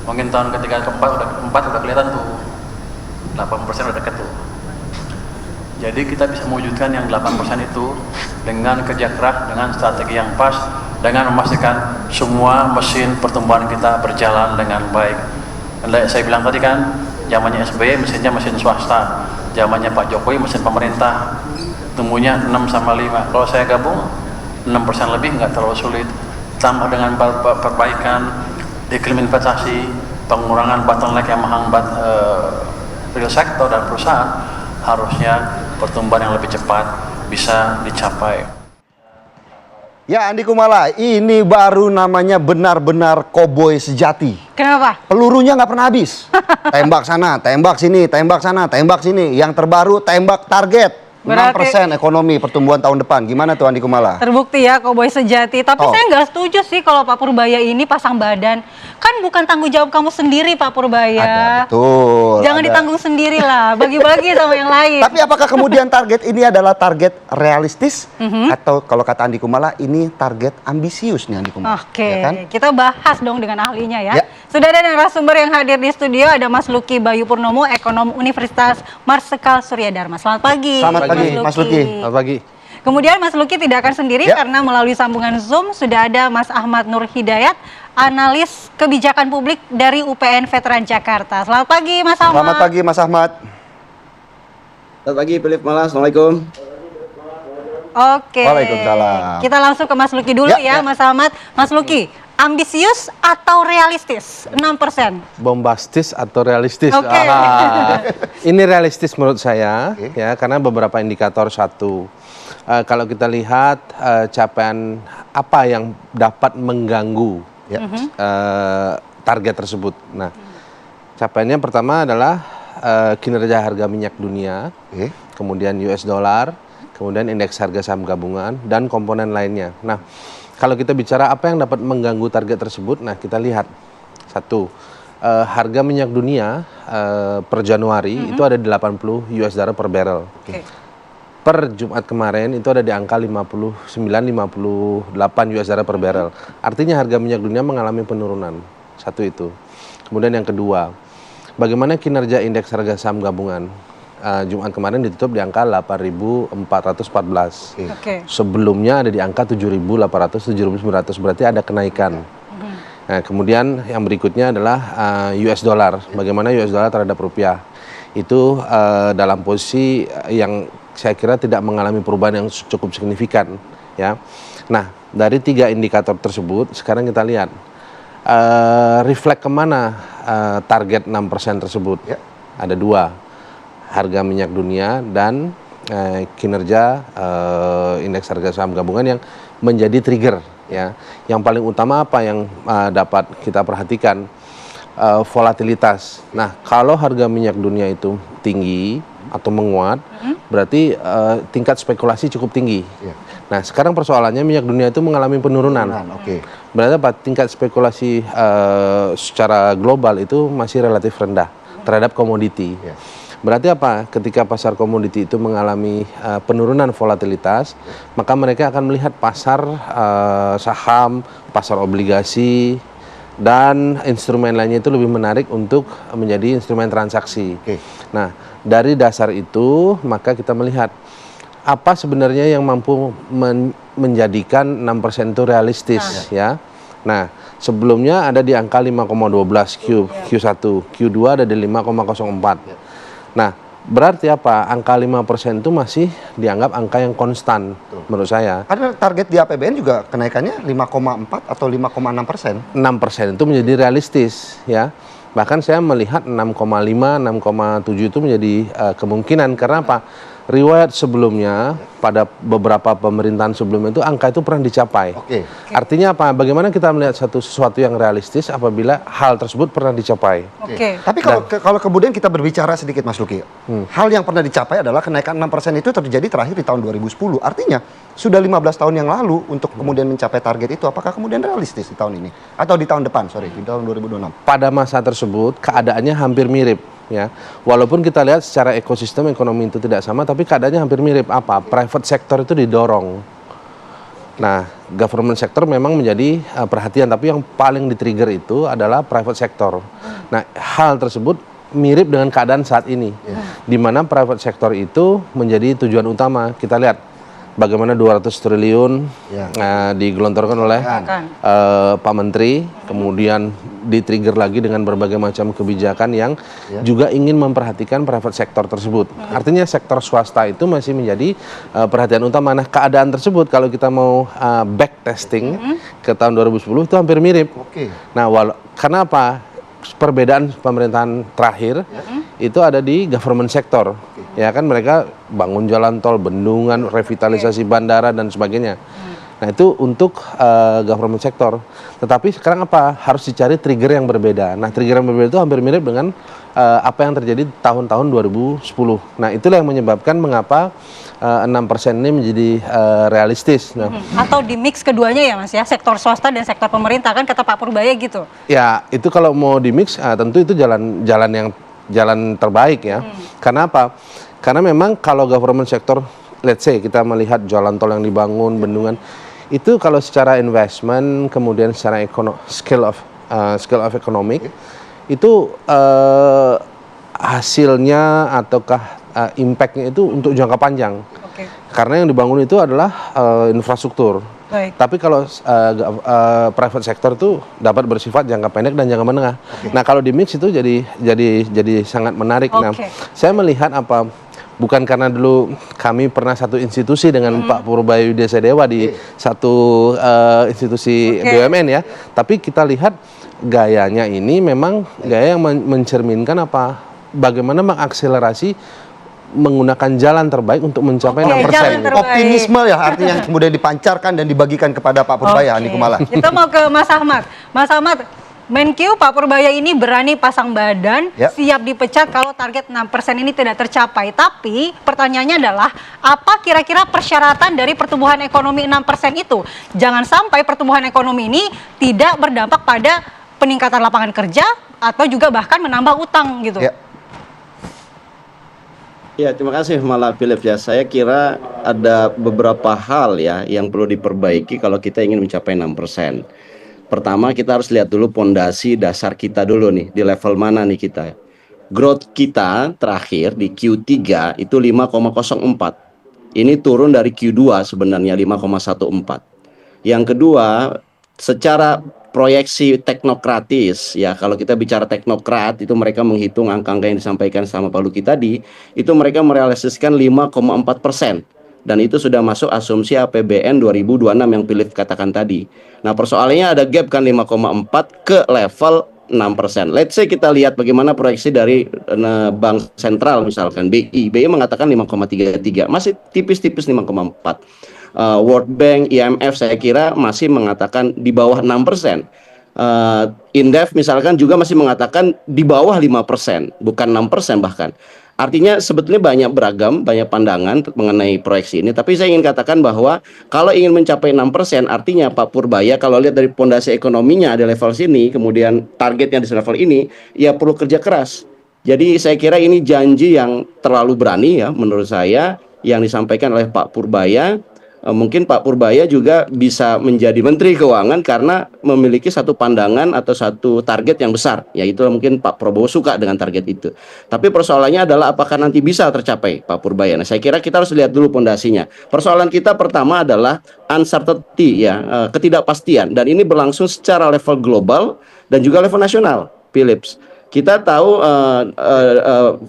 S10: Mungkin tahun ketiga keempat udah kelihatan tuh. 8% udah deket tuh. Jadi kita bisa mewujudkan yang 8% itu dengan kerja keras, dengan strategi yang pas, dengan memastikan semua mesin pertumbuhan kita berjalan dengan baik. Dan saya bilang tadi kan, zamannya SBY mesinnya mesin swasta, zamannya Pak Jokowi mesin pemerintah, tumbuhnya 6 sama 5. Kalau saya gabung 6% lebih nggak terlalu sulit. Tambah dengan perbaikan iklim investasi, pengurangan bottleneck yang menghambat real sektor dan perusahaan, harusnya pertumbuhan yang lebih cepat bisa dicapai.
S2: Ya Andi Kumala, ini baru namanya benar-benar koboi sejati.
S1: Kenapa?
S2: Pelurunya nggak pernah habis. Tembak sana, tembak sini, tembak sana, tembak sini. Yang terbaru tembak target.
S1: Berarti
S2: 6% ekonomi pertumbuhan tahun depan. Gimana tuh Andi Kumala?
S1: terbukti ya koboi sejati. Tapi
S2: Oh.
S1: saya nggak setuju sih kalau Pak Purbaya ini pasang badan. Kan bukan tanggung jawab kamu sendiri Pak Purbaya.
S2: Ada, betul.
S1: Jangan
S2: ada.
S1: ditanggung sendiri lah, bagi-bagi sama yang lain.
S2: Tapi apakah kemudian target ini adalah target realistis? Atau kalau kata Andi Kumala, ini target ambisius nih Andi Kumala?
S1: Oke,
S2: Ya kan?
S1: kita bahas dong dengan ahlinya ya.
S2: Ya.
S1: Sudah ada narasumber yang hadir di studio, ada Mas Luki Bayu Purnomo, ekonom Universitas Marsikal Surya Dharma. Selamat pagi.
S2: Selamat pagi, Mas Luki.
S6: Selamat pagi.
S1: Kemudian Mas Luki tidak akan sendiri
S2: Ya.
S1: karena melalui sambungan Zoom sudah ada Mas Ahmad Nur Hidayat, analis kebijakan publik dari UPN Veteran Jakarta. Selamat pagi Mas Ahmad.
S2: Selamat pagi Mas Ahmad.
S11: Selamat pagi, Philip Malas. Assalamualaikum.
S1: Oke.
S2: Waalaikumsalam.
S1: Kita langsung ke Mas Luki dulu ya, Mas Ahmad. Mas Luki, ambisius atau realistis? 6%.
S6: Bombastis atau realistis?
S1: Oke.
S6: Ini realistis menurut saya, ya, karena beberapa indikator. Satu, kalau kita lihat capaian apa yang dapat mengganggu target tersebut. Nah, capaiannya pertama adalah kinerja harga minyak dunia, kemudian US dollar, kemudian indeks harga saham gabungan, dan komponen lainnya. Nah, kalau kita bicara apa yang dapat mengganggu target tersebut, nah kita lihat. Satu, harga minyak dunia per Januari itu ada di 80 US dollar per barrel. Per Jumat kemarin itu ada di angka 59-58 US dollar per barrel. Artinya harga minyak dunia mengalami penurunan. Satu itu. Kemudian yang kedua, bagaimana kinerja indeks harga saham gabungan? Jumat kemarin ditutup di angka 8.414. Sebelumnya ada di angka 7.800, 7.900, berarti ada kenaikan. Nah, kemudian yang berikutnya adalah US dollar. Bagaimana US dollar terhadap rupiah? Itu dalam posisi yang saya kira tidak mengalami perubahan yang cukup signifikan, ya. Nah, dari 3 indikator tersebut, sekarang kita lihat reflect kemana target 6% tersebut. Ada 2. Harga minyak dunia dan kinerja indeks harga saham gabungan yang menjadi trigger, ya. Yang paling utama apa yang dapat kita perhatikan? Volatilitas. Nah, kalau harga minyak dunia itu tinggi atau menguat, berarti tingkat spekulasi cukup tinggi. Nah, sekarang persoalannya minyak dunia itu mengalami penurunan. Berarti apa? Tingkat spekulasi secara global itu masih relatif rendah terhadap komoditi. Berarti apa? Ketika pasar komoditi itu mengalami penurunan volatilitas, maka mereka akan melihat pasar saham, pasar obligasi, dan instrumen lainnya itu lebih menarik untuk menjadi instrumen transaksi. Nah, dari dasar itu, maka kita melihat apa sebenarnya yang mampu menjadikan 6% itu realistis, ya. Nah, sebelumnya ada di angka 5,12 Q1, Q2 ada di 5,04. Nah, berarti apa? Angka 5% itu masih dianggap angka yang konstan menurut saya.
S2: Ada target di APBN juga kenaikannya 5,4 atau 5,6%.
S6: 6% itu menjadi realistis, ya. Bahkan saya melihat 6,5, 6,7 itu menjadi kemungkinan. Karena apa? Riwayat sebelumnya pada beberapa pemerintahan sebelumnya itu angka itu pernah dicapai. Artinya apa? Bagaimana kita melihat sesuatu yang realistis apabila hal tersebut pernah dicapai.
S2: Tapi kalau kemudian kita berbicara sedikit Mas Luki, hal yang pernah dicapai adalah kenaikan 6% itu terjadi terakhir di tahun 2010. Artinya sudah 15 tahun yang lalu untuk kemudian mencapai target itu. Apakah kemudian realistis di tahun ini? Atau di tahun depan, di tahun 2026?
S6: Pada masa tersebut keadaannya hampir mirip, ya. Walaupun kita lihat secara ekosistem ekonomi itu tidak sama, tapi keadaannya hampir mirip. Apa? Private sector itu didorong. Nah, government sector memang menjadi perhatian, tapi yang paling di-trigger itu adalah private sector. Nah, hal tersebut mirip dengan keadaan saat ini, di mana private sector itu menjadi tujuan utama. Kita lihat bagaimana 200 triliun digelontorkan oleh Pak Menteri, kemudian di-trigger lagi dengan berbagai macam kebijakan yang juga ingin memperhatikan private sector tersebut. Artinya sektor swasta itu masih menjadi perhatian utama. Nah, keadaan tersebut kalau kita mau back testing ke tahun 2010 itu hampir mirip. Nah, karena apa? Perbedaan pemerintahan terakhir itu ada di government sector. Ya kan, mereka bangun jalan tol, bendungan, revitalisasi bandara dan sebagainya. Nah itu untuk government sector. Tetapi sekarang apa? Harus dicari trigger yang berbeda. Nah trigger yang berbeda itu hampir mirip dengan apa yang terjadi tahun-tahun 2010. Nah itulah yang menyebabkan mengapa 6% ini menjadi realistis. Nah,
S1: Atau di mix keduanya ya Mas ya, sektor swasta dan sektor pemerintah kan kata Pak Purbaya gitu.
S6: ya itu kalau mau di mix tentu itu jalan terbaik ya. Karena apa? Karena memang kalau government sector, let's say kita melihat jalan tol yang dibangun, bendungan, itu kalau secara investment kemudian secara scale of economic itu hasilnya ataukah impact-nya itu untuk jangka panjang. Karena yang dibangun itu adalah infrastruktur.
S1: Baik.
S6: Tapi kalau private sector itu dapat bersifat jangka pendek dan jangka menengah. Nah kalau di mix itu jadi sangat menarik. Nah saya melihat apa? Bukan karena dulu kami pernah satu institusi dengan Pak Purbaya Yudisadewa di satu institusi BUMN ya, tapi kita lihat gayanya ini memang gaya yang mencerminkan apa? Bagaimana mengakselerasi menggunakan jalan terbaik untuk mencapai 6%.
S2: Optimisme ya artinya yang kemudian dipancarkan dan dibagikan kepada Pak Purbaya, Hani Kumala.
S1: Kita mau ke Mas Ahmad. Mas Ahmad, Menkyu Pak Purbaya ini berani pasang badan, siap dipecat kalau target 6% ini tidak tercapai. Tapi pertanyaannya adalah, apa kira-kira persyaratan dari pertumbuhan ekonomi 6% itu? Jangan sampai pertumbuhan ekonomi ini tidak berdampak pada peningkatan lapangan kerja atau juga bahkan menambah utang gitu.
S11: Ya, terima kasih Malah Philip ya. Saya kira ada beberapa hal ya yang perlu diperbaiki kalau kita ingin mencapai 6%. Pertama, kita harus lihat dulu pondasi dasar kita dulu nih, di level mana nih kita. Growth kita terakhir di Q3 itu 5,04. Ini turun dari Q2 sebenarnya 5,14. Yang kedua, secara proyeksi teknokratis ya, kalau kita bicara teknokrat itu mereka menghitung angka-angka yang disampaikan sama Pak Luki tadi, itu mereka merealisasikan 5,4%. Dan itu sudah masuk asumsi APBN 2026 yang Philip katakan tadi. Nah persoalannya ada gap kan 5,4 ke level 6%. Let's say kita lihat bagaimana proyeksi dari Bank Sentral misalkan BI mengatakan 5,33, masih tipis-tipis 5,4. World Bank, IMF saya kira masih mengatakan di bawah 6%. Indef misalkan juga masih mengatakan di bawah 5%, bukan 6% bahkan. Artinya sebetulnya banyak pandangan mengenai proyeksi ini. Tapi saya ingin katakan bahwa kalau ingin mencapai 6%, artinya Pak Purbaya kalau lihat dari pondasi ekonominya ada level sini, kemudian targetnya di level ini, ya perlu kerja keras. Jadi saya kira ini janji yang terlalu berani ya menurut saya yang disampaikan oleh Pak Purbaya. Mungkin Pak Purbaya juga bisa menjadi Menteri Keuangan karena memiliki satu pandangan atau satu target yang besar. Yaitu mungkin Pak Prabowo suka dengan target itu. Tapi persoalannya adalah apakah nanti bisa tercapai Pak Purbaya. Nah saya kira kita harus lihat dulu pondasinya. Persoalan kita pertama adalah uncertainty ya, ketidakpastian. Dan ini berlangsung secara level global dan juga level nasional, Philips. Kita tahu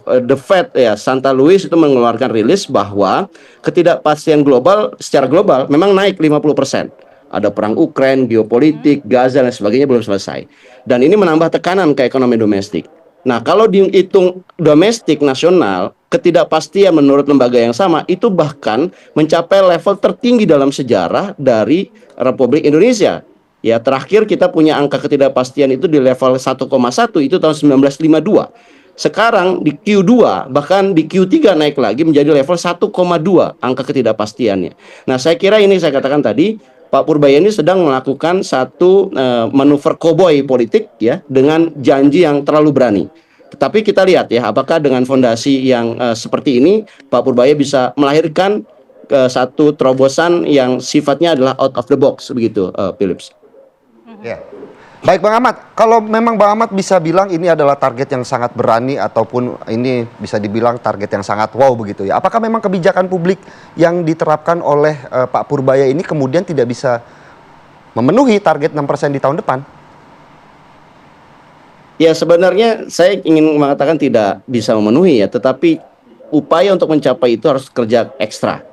S11: The Fed ya, Santa Louis itu mengeluarkan rilis bahwa ketidakpastian global secara global memang naik 50%. Ada perang Ukraina, geopolitik, Gaza dan sebagainya belum selesai. Dan ini menambah tekanan ke ekonomi domestik. Nah, kalau dihitung domestik nasional, ketidakpastian menurut lembaga yang sama itu bahkan mencapai level tertinggi dalam sejarah dari Republik Indonesia. Ya, terakhir kita punya angka ketidakpastian itu di level 1,1 itu tahun 1952. Sekarang di Q2 bahkan di Q3 naik lagi menjadi level 1,2 angka ketidakpastiannya. Nah, saya kira ini saya katakan tadi Pak Purbaya ini sedang melakukan satu manuver koboi politik ya dengan janji yang terlalu berani. Tetapi kita lihat ya apakah dengan fondasi yang seperti ini Pak Purbaya bisa melahirkan satu terobosan yang sifatnya adalah out of the box begitu, Philips.
S2: Ya. Baik Bang Ahmad, kalau memang Bang Ahmad bisa bilang ini adalah target yang sangat berani ataupun ini bisa dibilang target yang sangat wow begitu ya. Apakah memang kebijakan publik yang diterapkan oleh Pak Purbaya ini kemudian tidak bisa memenuhi target 6% di tahun depan?
S11: Ya sebenarnya saya ingin mengatakan tidak bisa memenuhi ya, tetapi upaya untuk mencapai itu harus kerja ekstra.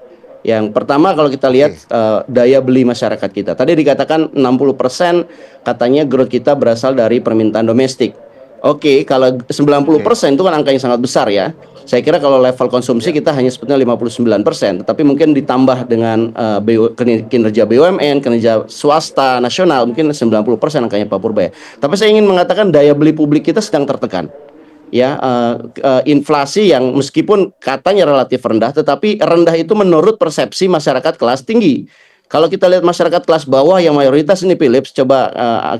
S11: Yang pertama kalau kita lihat daya beli masyarakat kita. Tadi dikatakan 60% katanya growth kita berasal dari permintaan domestik. Oke, kalau 90% itu kan angka yang sangat besar ya. Saya kira kalau level konsumsi kita hanya sebetulnya 59%, tetapi mungkin ditambah dengan kinerja BUMN, kinerja swasta nasional, mungkin 90% angkanya Pak Purbaya. Tapi saya ingin mengatakan daya beli publik kita sedang tertekan. Ya, inflasi yang meskipun katanya relatif rendah, tetapi rendah itu menurut persepsi masyarakat kelas tinggi. Kalau kita lihat masyarakat kelas bawah yang mayoritas ini Philips, coba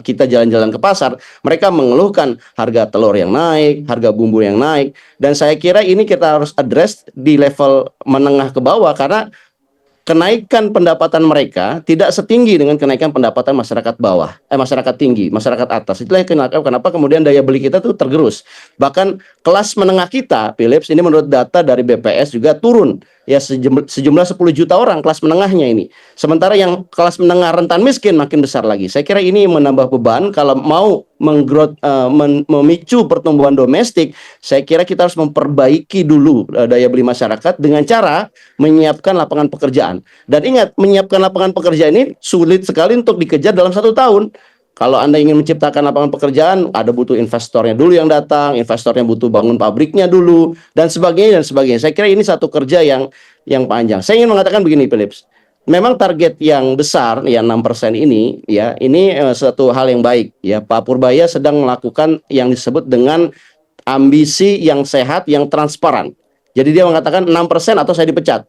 S11: kita jalan-jalan ke pasar, mereka mengeluhkan harga telur yang naik, harga bumbu yang naik, dan saya kira ini kita harus address di level menengah ke bawah karena kenaikan pendapatan mereka tidak setinggi dengan kenaikan pendapatan masyarakat bawah, masyarakat tinggi, masyarakat atas. Itulah kenapa kemudian daya beli kita tuh tergerus. Bahkan kelas menengah kita, Philips, ini menurut data dari BPS juga turun. Ya sejumlah 10 juta orang kelas menengahnya ini. Sementara yang kelas menengah rentan miskin makin besar lagi. Saya kira ini menambah beban kalau mau memicu pertumbuhan domestik. Saya kira kita harus memperbaiki dulu daya beli masyarakat dengan cara menyiapkan lapangan pekerjaan. Dan ingat, menyiapkan lapangan pekerjaan ini sulit sekali untuk dikejar dalam 1 tahun. Kalau Anda ingin menciptakan lapangan pekerjaan, ada butuh investornya dulu yang datang, investornya butuh bangun pabriknya dulu, dan sebagainya, dan sebagainya. Saya kira ini satu kerja yang panjang. Saya ingin mengatakan begini, Philips. Memang target yang besar, ya 6% ini, ya ini satu hal yang baik. Ya, Pak Purbaya sedang melakukan yang disebut dengan ambisi yang sehat, yang transparan. Jadi dia mengatakan 6% atau saya dipecat.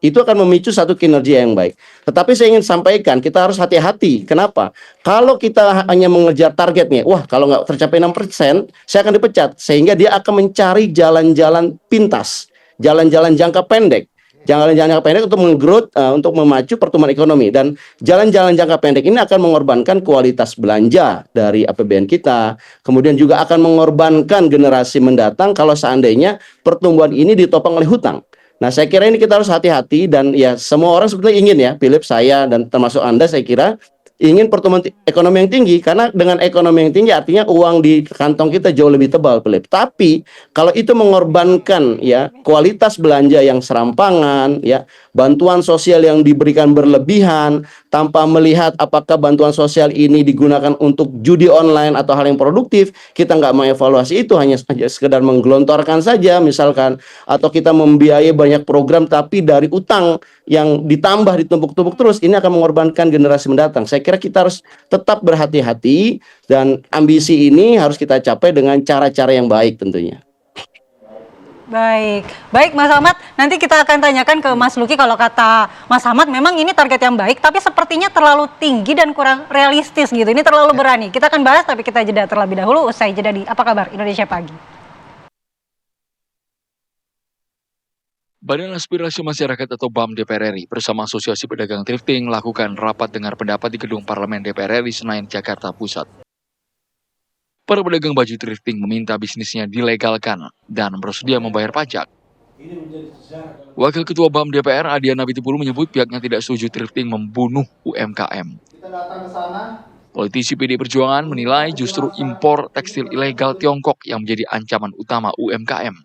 S11: Itu akan memicu satu kinerja yang baik. Tetapi saya ingin sampaikan, kita harus hati-hati. Kenapa? Kalau kita hanya mengejar targetnya, wah kalau nggak tercapai 6%, saya akan dipecat. Sehingga dia akan mencari jalan-jalan pintas, jalan-jalan jangka pendek. Jalan-jalan jangka pendek untuk menggrowth, untuk memacu pertumbuhan ekonomi. Dan jalan-jalan jangka pendek ini akan mengorbankan kualitas belanja dari APBN kita. Kemudian juga akan mengorbankan generasi mendatang kalau seandainya pertumbuhan ini ditopang oleh hutang. Nah, saya kira ini kita harus hati-hati dan ya semua orang sebetulnya ingin ya, Philip, saya dan termasuk Anda saya kira ingin pertumbuhan ekonomi yang tinggi karena dengan ekonomi yang tinggi artinya uang di kantong kita jauh lebih tebal, Philip. Tapi kalau itu mengorbankan ya kualitas belanja yang serampangan, ya bantuan sosial yang diberikan berlebihan tanpa melihat apakah bantuan sosial ini digunakan untuk judi online atau hal yang produktif, kita nggak mengevaluasi itu, hanya sekedar menggelontorkan saja misalkan, atau kita membiayai banyak program tapi dari utang yang ditambah ditumpuk-tumpuk terus, ini akan mengorbankan generasi mendatang. Saya kira kita harus tetap berhati-hati dan ambisi ini harus kita capai dengan cara-cara yang baik tentunya.
S1: Baik Mas Ahmad, nanti kita akan tanyakan ke Mas Luki. Kalau kata Mas Ahmad memang ini target yang baik, tapi sepertinya terlalu tinggi dan kurang realistis gitu. Ini terlalu berani. Kita akan bahas, tapi kita jeda terlebih dahulu. Usai jeda di Apa Kabar Indonesia Pagi.
S3: Badan Aspirasi Masyarakat atau BAM DPR RI bersama Asosiasi Pedagang Thrifting melakukan rapat dengar pendapat di Gedung Parlemen DPR RI Senayan, Jakarta Pusat. Para pedagang baju thrifting meminta bisnisnya dilegalkan dan bersedia membayar pajak. Wakil Ketua BAM DPR Adiana Bitipulu menyebut pihaknya tidak setuju thrifting membunuh UMKM. Politisi PD Perjuangan menilai justru impor tekstil ilegal Tiongkok yang menjadi ancaman utama UMKM.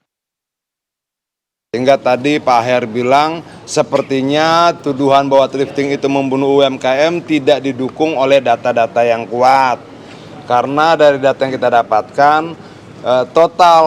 S12: Hingga tadi Pak Her bilang sepertinya tuduhan bahwa thrifting itu membunuh UMKM tidak didukung oleh data-data yang kuat. Karena dari data yang kita dapatkan, total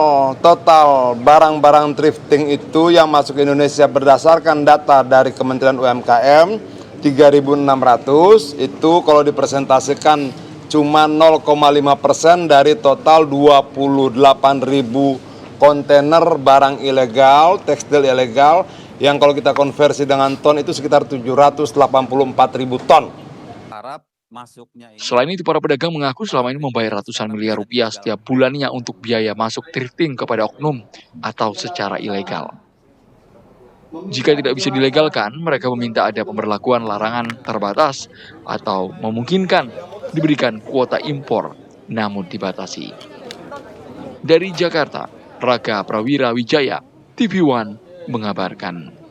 S12: barang-barang thrifting itu yang masuk ke Indonesia berdasarkan data dari Kementerian UMKM 3.600 itu kalau dipresentasikan cuma 0,5% dari total 28.000 kontainer barang ilegal, tekstil ilegal yang kalau kita konversi dengan ton itu sekitar 784.000 ton.
S3: Selain itu, para pedagang mengaku selama ini membayar ratusan miliar rupiah setiap bulannya untuk biaya masuk thrifting kepada oknum atau secara ilegal. Jika tidak bisa dilegalkan, mereka meminta ada pemberlakuan larangan terbatas atau memungkinkan diberikan kuota impor namun dibatasi. Dari Jakarta, Raka Prawira Wijaya, TV One mengabarkan.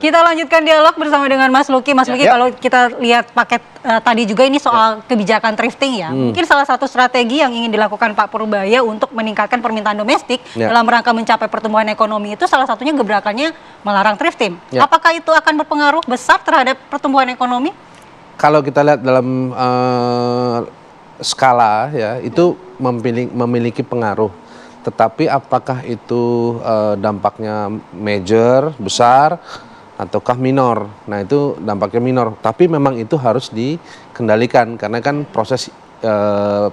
S1: Kita lanjutkan dialog bersama dengan Mas Luki. Mas Luki, kalau kita lihat paket tadi juga ini soal kebijakan thrifting ya. Mungkin salah satu strategi yang ingin dilakukan Pak Purbaya untuk meningkatkan permintaan domestik dalam rangka mencapai pertumbuhan ekonomi itu salah satunya gebrakannya melarang thrifting. Apakah itu akan berpengaruh besar terhadap pertumbuhan ekonomi?
S6: Kalau kita lihat dalam skala ya, itu memiliki pengaruh. Tetapi apakah itu dampaknya major, besar, ataukah minor? Nah, itu dampaknya minor. Tapi memang itu harus dikendalikan karena kan proses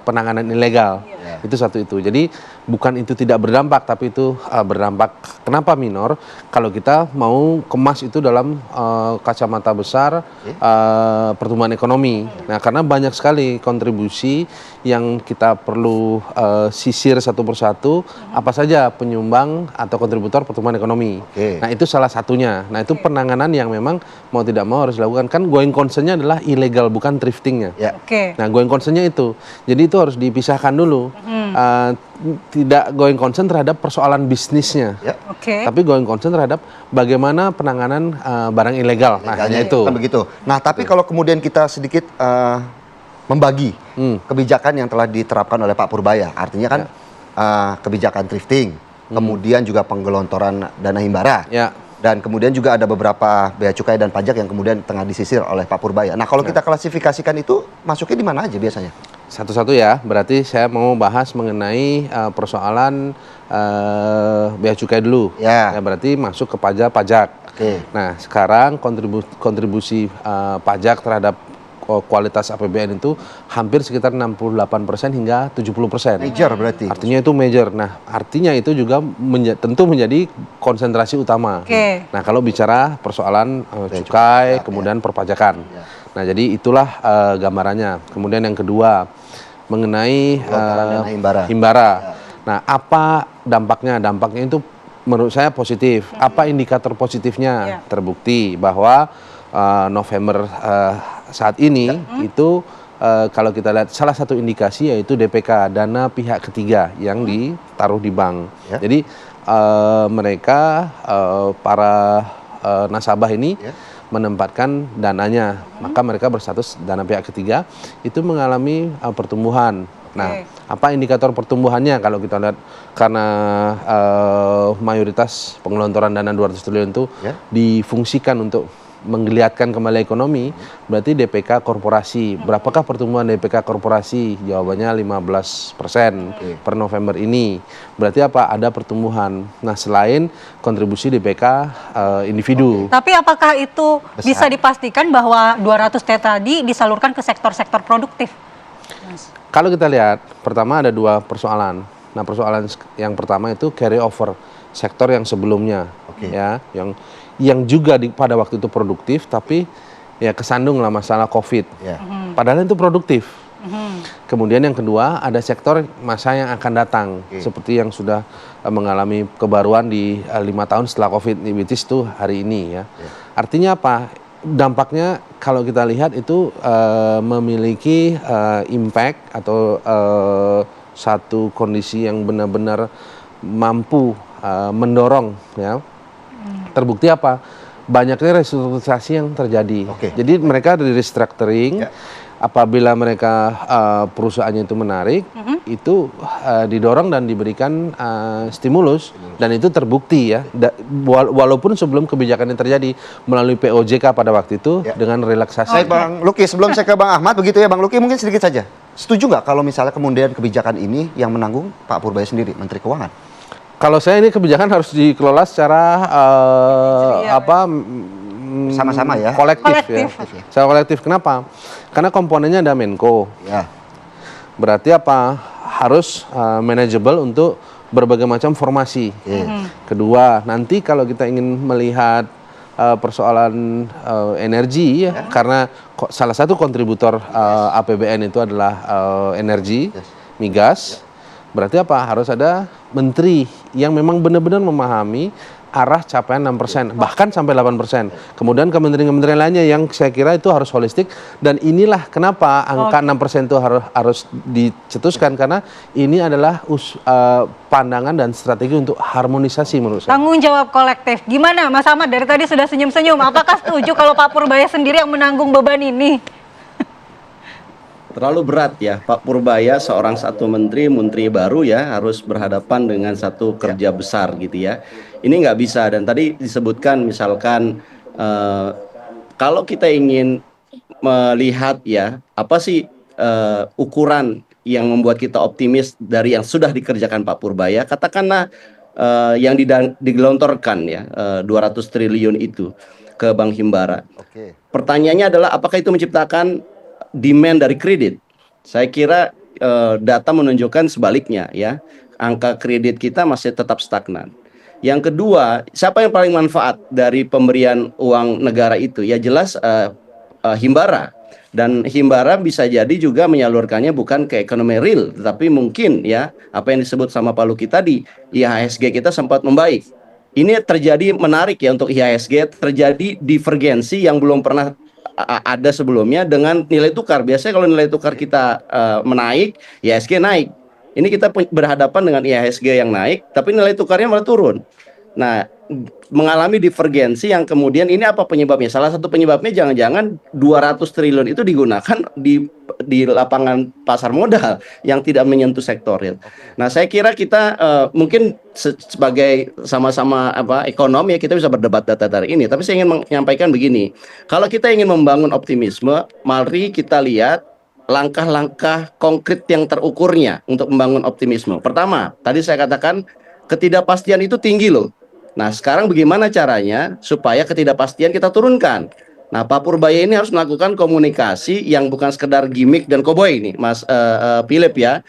S6: penanganan ilegal. Itu satu itu. Jadi bukan itu tidak berdampak, tapi itu berdampak. Kenapa minor? Kalau kita mau kemas itu dalam kacamata besar pertumbuhan ekonomi. Nah, karena banyak sekali kontribusi yang kita perlu sisir satu persatu, apa saja penyumbang atau kontributor pertumbuhan ekonomi. Nah, itu salah satunya. Nah, itu penanganan yang memang mau tidak mau harus dilakukan. Kan going concern-nya adalah ilegal, bukan thriftingnya. Nah, going concern-nya itu. Jadi itu harus dipisahkan dulu. Tidak going concern terhadap persoalan bisnisnya, tapi going concern terhadap bagaimana penanganan barang ilegal. Nah, hanya itu.
S2: Kan begitu. Nah, tapi kalau kemudian kita sedikit membagi kebijakan yang telah diterapkan oleh Pak Purbaya, artinya kan kebijakan thrifting, kemudian juga penggelontoran dana himbara. Dan kemudian juga ada beberapa bea cukai dan pajak yang kemudian tengah disisir oleh Pak Purbaya. Nah, kalau kita klasifikasikan itu masuknya di mana aja biasanya?
S6: Satu-satu ya, berarti saya mau bahas mengenai persoalan bea cukai dulu. Ya, berarti masuk ke pajak. Nah, sekarang kontribusi pajak terhadap kualitas APBN itu hampir sekitar 68% hingga 70%.
S2: Major berarti.
S6: Artinya itu major. Nah, artinya itu juga tentu menjadi konsentrasi utama. Nah, kalau bicara persoalan cukai, kemudian perpajakan. Nah, jadi itulah gambarannya. Kemudian yang kedua mengenai himbara. Nah, apa dampaknya? Dampaknya itu menurut saya positif. Apa indikator positifnya? Terbukti bahwa November saat ini itu kalau kita lihat salah satu indikasi yaitu DPK, dana pihak ketiga yang ditaruh di bank. Jadi mereka para nasabah ini menempatkan dananya, maka mereka berstatus dana pihak ketiga itu mengalami pertumbuhan. Nah, apa indikator pertumbuhannya kalau kita lihat, karena mayoritas pengelontoran dana 200 triliun itu difungsikan untuk menggeliatkan kembali ekonomi, berarti DPK korporasi. Berapakah pertumbuhan DPK korporasi? Jawabannya 15% per November ini. Berarti apa? Ada pertumbuhan. Nah, selain kontribusi DPK individu.
S1: Tapi apakah itu bisa dipastikan bahwa 200T tadi disalurkan ke sektor-sektor produktif?
S6: Kalau kita lihat, pertama ada dua persoalan. Nah, persoalan yang pertama itu carry over sektor yang sebelumnya, ya, yang juga pada waktu itu produktif, tapi ya kesandung lah masalah COVID. Padahal itu produktif. Kemudian yang kedua ada sektor masa yang akan datang, seperti yang sudah mengalami kebaruan di 5 tahun setelah COVID, which is itu hari ini ya. Artinya apa? Dampaknya kalau kita lihat itu memiliki impact atau satu kondisi yang benar-benar mampu mendorong ya. Terbukti apa? Banyaknya restrukturisasi yang terjadi. Jadi mereka ada di restructuring. Apabila mereka perusahaannya itu menarik, itu didorong dan diberikan stimulus, dan itu terbukti ya. Walaupun sebelum kebijakan yang terjadi melalui POJK pada waktu itu dengan relaksasi.
S2: Baik, Bang Luki, sebelum saya ke Bang Ahmad, begitu ya Bang Luki, mungkin sedikit saja. Setuju nggak kalau misalnya kemudian kebijakan ini yang menanggung Pak Purbaya sendiri, Menteri Keuangan?
S6: Kalau saya ini kebijakan harus dikelola secara
S2: sama-sama ya,
S6: kolektif. Ya. Secara kolektif. Kenapa? Karena komponennya ada Menko. Berarti apa? Harus manageable untuk berbagai macam formasi. Kedua, nanti kalau kita ingin melihat persoalan energi, karena salah satu kontributor APBN itu adalah energi, migas. Berarti apa? Harus ada menteri yang memang benar-benar memahami arah capaian 6%, bahkan sampai 8%. Kemudian kementerian-kementerian lainnya yang saya kira itu harus holistik, dan inilah kenapa angka 6% itu harus dicetuskan, karena ini adalah pandangan dan strategi untuk harmonisasi menurut saya.
S1: Tanggung jawab kolektif. Gimana Mas Ahmad, dari tadi sudah senyum-senyum. Apakah setuju kalau Pak Purbaya sendiri yang menanggung beban ini?
S11: Terlalu berat ya, Pak Purbaya seorang satu menteri baru ya, harus berhadapan dengan satu kerja besar gitu ya. Ini nggak bisa, dan tadi disebutkan misalkan kalau kita ingin melihat ya apa sih ukuran yang membuat kita optimis dari yang sudah dikerjakan Pak Purbaya, katakanlah yang digelontorkan ya 200 triliun itu ke Bank Himbara. Pertanyaannya adalah apakah itu menciptakan demand dari kredit? Saya kira data menunjukkan sebaliknya ya. Angka kredit kita masih tetap stagnan. Yang kedua, siapa yang paling manfaat dari pemberian uang negara itu? Ya jelas Himbara. Dan Himbara bisa jadi juga menyalurkannya bukan ke ekonomi real, tetapi mungkin ya apa yang disebut sama Pak Luki tadi, IHSG kita sempat membaik. Ini terjadi menarik ya untuk IHSG, terjadi divergensi yang belum pernah ada sebelumnya dengan nilai tukar. Biasanya kalau nilai tukar kita menaik, IHSG naik. Ini kita berhadapan dengan IHSG yang naik, tapi nilai tukarnya malah turun. Nah, mengalami divergensi yang kemudian ini apa penyebabnya? Salah satu penyebabnya jangan-jangan 200 triliun itu digunakan di lapangan pasar modal yang tidak menyentuh sektor real. Nah, saya kira kita mungkin sebagai sama-sama ekonom ya kita bisa berdebat data dari ini, tapi saya ingin menyampaikan begini. Kalau kita ingin membangun optimisme, mari kita lihat langkah-langkah konkret yang terukurnya untuk membangun optimisme. Pertama, tadi saya katakan ketidakpastian itu tinggi loh. Nah, sekarang bagaimana caranya supaya ketidakpastian kita turunkan? Nah, Pak Purbaya ini harus melakukan komunikasi yang bukan sekedar gimmick dan koboi nih, Mas Philip ya.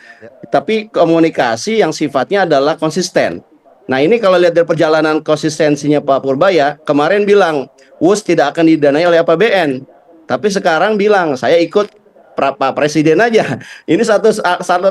S11: Tapi komunikasi yang sifatnya adalah konsisten. Nah, ini kalau lihat dari perjalanan konsistensinya Pak Purbaya, kemarin bilang, WUS tidak akan didanai oleh APBN. Tapi sekarang bilang, saya ikut Pak Presiden aja. Ini satu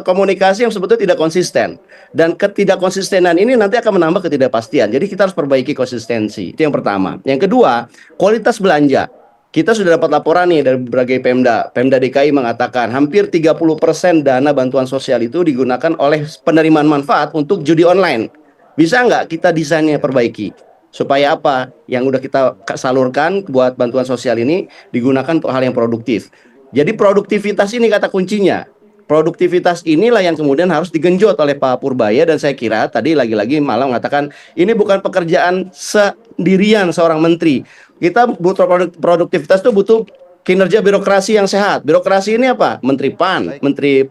S11: komunikasi yang sebetulnya tidak konsisten. Dan ketidakkonsistenan ini nanti akan menambah ketidakpastian. Jadi kita harus perbaiki konsistensi. Itu yang pertama. Yang kedua, kualitas belanja. Kita sudah dapat laporan nih dari berbagai Pemda. Pemda DKI mengatakan hampir 30% dana bantuan sosial itu digunakan oleh penerimaan manfaat untuk judi online. Bisa nggak kita desainnya perbaiki? Supaya apa? Yang udah kita salurkan buat bantuan sosial ini digunakan untuk hal yang produktif. Jadi produktivitas ini kata kuncinya. Produktivitas inilah yang kemudian harus digenjot oleh Pak Purbaya, dan saya kira tadi lagi-lagi malah mengatakan ini bukan pekerjaan sendirian seorang menteri. Kita butuh produktivitas itu butuh kinerja birokrasi yang sehat. Birokrasi ini apa? Menteri PAN, Menteri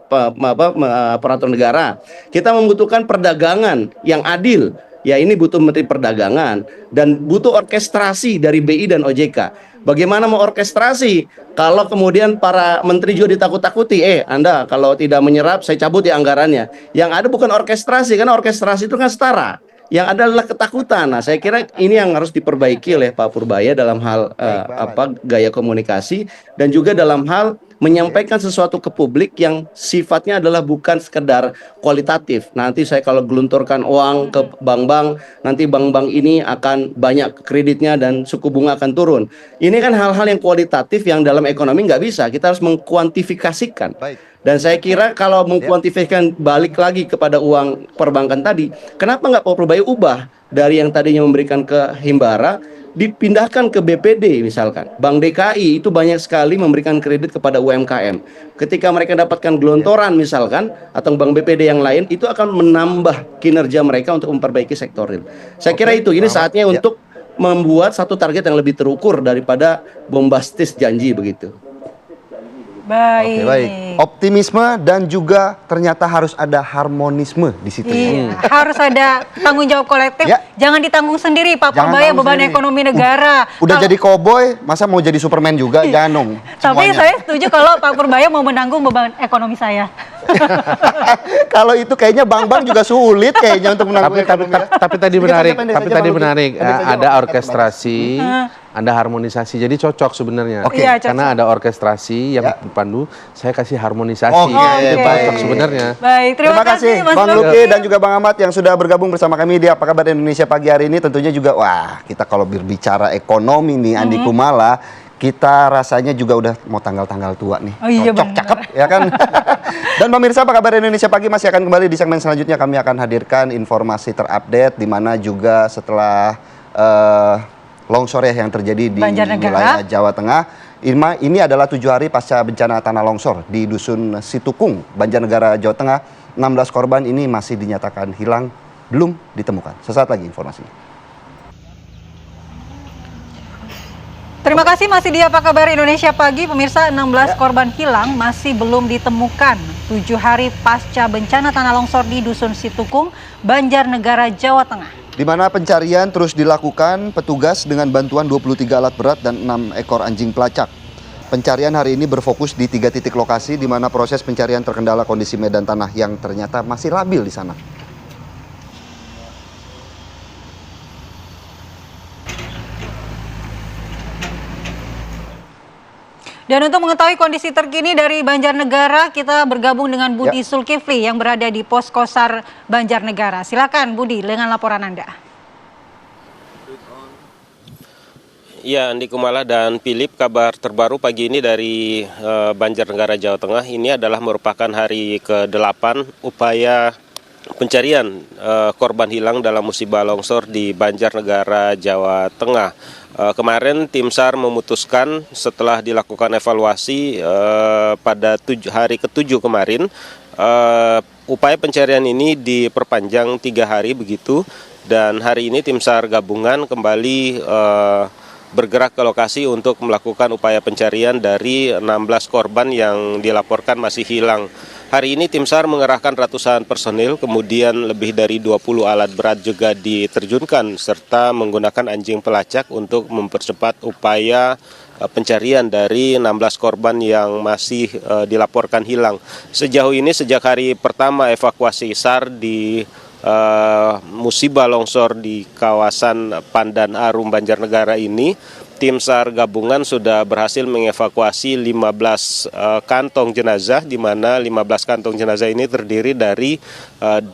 S11: Peraturan Negara. Kita membutuhkan perdagangan yang adil. Ya, ini butuh Menteri Perdagangan dan butuh orkestrasi dari BI dan OJK. Bagaimana mau orkestrasi kalau kemudian para menteri juga ditakut-takuti, Anda kalau tidak menyerap saya cabut ya anggarannya. Yang ada bukan orkestrasi, karena orkestrasi itu kan setara. Yang ada adalah ketakutan. Nah, saya kira ini yang harus diperbaiki oleh Pak Purbaya dalam hal gaya komunikasi dan juga dalam hal menyampaikan sesuatu ke publik yang sifatnya adalah bukan sekedar kualitatif. Nanti saya kalau gelunturkan uang ke bank-bank, nanti bank-bank ini akan banyak kreditnya dan suku bunga akan turun. Ini kan hal-hal yang kualitatif yang dalam ekonomi nggak bisa. Kita harus mengkuantifikasikan. Dan saya kira kalau mengkuantifikasikan balik lagi kepada uang perbankan tadi, kenapa nggak Pak Purbaya ubah dari yang tadinya memberikan ke Himbara, dipindahkan ke BPD misalkan. Bank DKI itu banyak sekali memberikan kredit kepada UMKM. Ketika mereka dapatkan gelontoran misalkan, atau bank BPD yang lain, itu akan menambah kinerja mereka untuk memperbaiki sektor real. Saya kira itu, ini saatnya untuk membuat satu target yang lebih terukur daripada bombastis janji begitu.
S1: Baik.
S2: Oke, baik. Optimisme dan juga ternyata harus ada harmonisme di situ.
S1: Iya, harus ada tanggung jawab kolektif.
S2: Ya.
S1: Jangan ditanggung sendiri, Pak
S2: Jangan
S1: Purbaya,
S2: tanggung
S1: beban
S2: sendiri.
S1: ekonomi negara.
S2: Udah jadi koboi, masa mau jadi Superman juga? Jangan dong.
S1: Tapi
S2: semuanya.
S1: saya setuju kalau Pak Purbaya mau menanggung beban ekonomi saya.
S2: Kalau itu kayaknya bank-bank juga sulit kayaknya untuk menanggung ekonomi.
S6: Tapi tadi
S2: Sedikit
S6: menarik,
S2: pendek
S6: tapi
S2: saja,
S6: tadi
S2: Bang Luki.
S6: menarik.
S2: Pendek saja,
S6: Ada
S2: Bang.
S6: orkestrasi, ada harmonisasi. Jadi cocok sebenarnya.
S2: Oke.
S1: Iya, cocok.
S6: Karena ada orkestrasi yang dipandu, saya kasih harmonisasi.
S2: Oke,
S6: Itu cocok
S2: baik.
S6: sebenarnya.
S1: Baik, terima kasih Mas
S2: Bang
S1: Luki.
S2: Luki dan juga Bang Ahmad yang sudah bergabung bersama kami di Apa Kabar Indonesia pagi hari ini. Tentunya juga, wah, kita kalau berbicara ekonomi nih, Andi Kumala, kita rasanya juga udah mau tanggal-tanggal tua nih.
S1: Oh iya,
S2: Cocok,
S1: benar.
S2: cakep, ya kan? Dan pemirsa, Apa Kabar Indonesia pagi masih akan kembali di segmen selanjutnya. Kami akan hadirkan informasi terupdate, di mana juga setelah longsor yang terjadi di
S1: Banjarnegara.
S2: wilayah Jawa Tengah. Ini adalah 7 hari pasca bencana tanah longsor di Dusun Situkung, Banjarnegara, Jawa Tengah. 16 korban ini masih dinyatakan hilang, belum ditemukan. Sesaat lagi informasinya.
S1: Terima kasih masih di Apa Kabar Indonesia Pagi. Pemirsa, 16 korban hilang masih belum ditemukan 7 hari pasca bencana tanah longsor di Dusun Situkung, Banjarnegara, Jawa Tengah.
S2: Di mana pencarian terus dilakukan petugas dengan bantuan 23 alat berat dan 6 ekor anjing pelacak. Pencarian hari ini berfokus di 3 titik lokasi di mana proses pencarian terkendala kondisi medan tanah yang ternyata masih labil di sana.
S1: Dan untuk mengetahui kondisi terkini dari Banjarnegara, kita bergabung dengan Budi Zulkifli yang berada di Posko SAR Banjarnegara. Silakan Budi dengan laporan Anda.
S13: Ya, Andi Kumala dan Philip, kabar terbaru pagi ini dari Banjarnegara, Jawa Tengah. Ini adalah merupakan hari ke-8 upaya pencarian korban hilang dalam musibah longsor di Banjarnegara, Jawa Tengah. Kemarin tim SAR memutuskan setelah dilakukan evaluasi pada hari ke-7 kemarin, upaya pencarian ini diperpanjang 3 hari begitu, dan hari ini tim SAR gabungan kembali bergerak ke lokasi untuk melakukan upaya pencarian dari 16 korban yang dilaporkan masih hilang. Hari ini tim SAR mengerahkan ratusan personil, kemudian lebih dari 20 alat berat juga diterjunkan, serta menggunakan anjing pelacak untuk mempercepat upaya pencarian dari 16 korban yang masih dilaporkan hilang. Sejauh ini sejak hari pertama evakuasi SAR di musibah longsor di kawasan Pandan Arum, Banjarnegara ini, tim SAR gabungan sudah berhasil mengevakuasi 15 kantong jenazah, di mana 15 kantong jenazah ini terdiri dari 12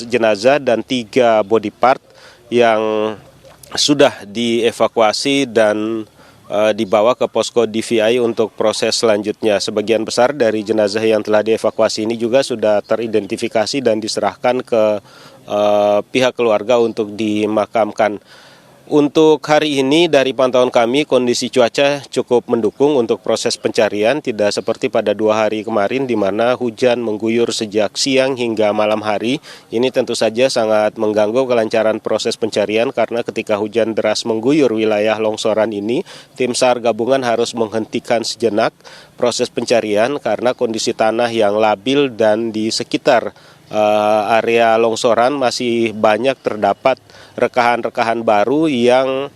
S13: jenazah dan 3 body part yang sudah dievakuasi dan dibawa ke posko DVI untuk proses selanjutnya. Sebagian besar dari jenazah yang telah dievakuasi ini juga sudah teridentifikasi dan diserahkan ke pihak keluarga untuk dimakamkan. Untuk hari ini dari pantauan kami kondisi cuaca cukup mendukung untuk proses pencarian, tidak seperti pada 2 hari kemarin di mana hujan mengguyur sejak siang hingga malam hari. Ini tentu saja sangat mengganggu kelancaran proses pencarian karena ketika hujan deras mengguyur wilayah longsoran ini, tim SAR gabungan harus menghentikan sejenak proses pencarian karena kondisi tanah yang labil dan di sekitar area longsoran masih banyak terdapat rekahan-rekahan baru yang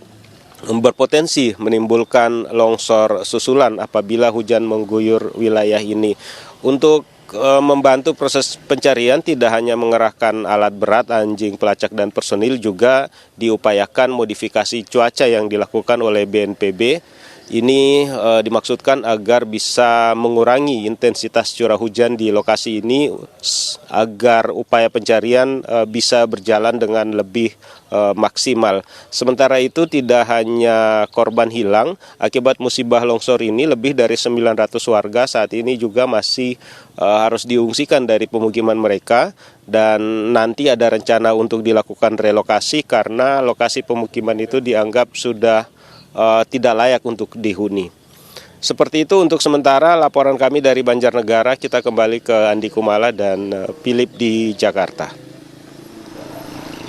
S13: berpotensi menimbulkan longsor susulan apabila hujan mengguyur wilayah ini. Untuk membantu proses pencarian tidak hanya mengerahkan alat berat, anjing pelacak dan personil, juga diupayakan modifikasi cuaca yang dilakukan oleh BNPB. Ini dimaksudkan agar bisa mengurangi intensitas curah hujan di lokasi ini agar upaya pencarian bisa berjalan dengan lebih maksimal. Sementara itu tidak hanya korban hilang akibat musibah longsor ini, lebih dari 900 warga saat ini juga masih harus diungsikan dari pemukiman mereka, dan nanti ada rencana untuk dilakukan relokasi karena lokasi pemukiman itu dianggap sudah tidak layak untuk dihuni. Seperti itu untuk sementara laporan kami dari Banjarnegara. Kita kembali ke Andi Kumala dan Philip di Jakarta.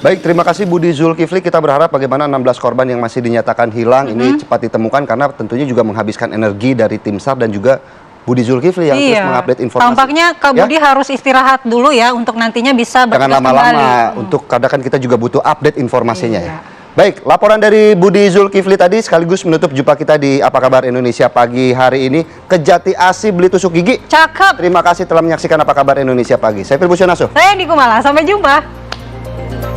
S2: Baik, terima kasih Budi Zulkifli. Kita berharap bagaimana 16 korban yang masih dinyatakan hilang ini cepat ditemukan karena tentunya juga menghabiskan energi dari tim SAR dan juga Budi Zulkifli yang terus mengupdate informasi.
S1: Tampaknya Kak Budi harus istirahat dulu ya untuk nantinya bisa bertugas kembali.
S2: Jangan lama-lama, untuk kadang kan kita juga butuh update informasinya ya. Baik, laporan dari Budi Zulkifli tadi sekaligus menutup jumpa kita di Apa Kabar Indonesia pagi hari ini. Kejati Asi beli tusuk gigi.
S1: Cakep.
S2: Terima kasih telah menyaksikan Apa Kabar Indonesia pagi. Saya Filbusyonaso.
S1: Saya Andi Kumala. Sampai jumpa.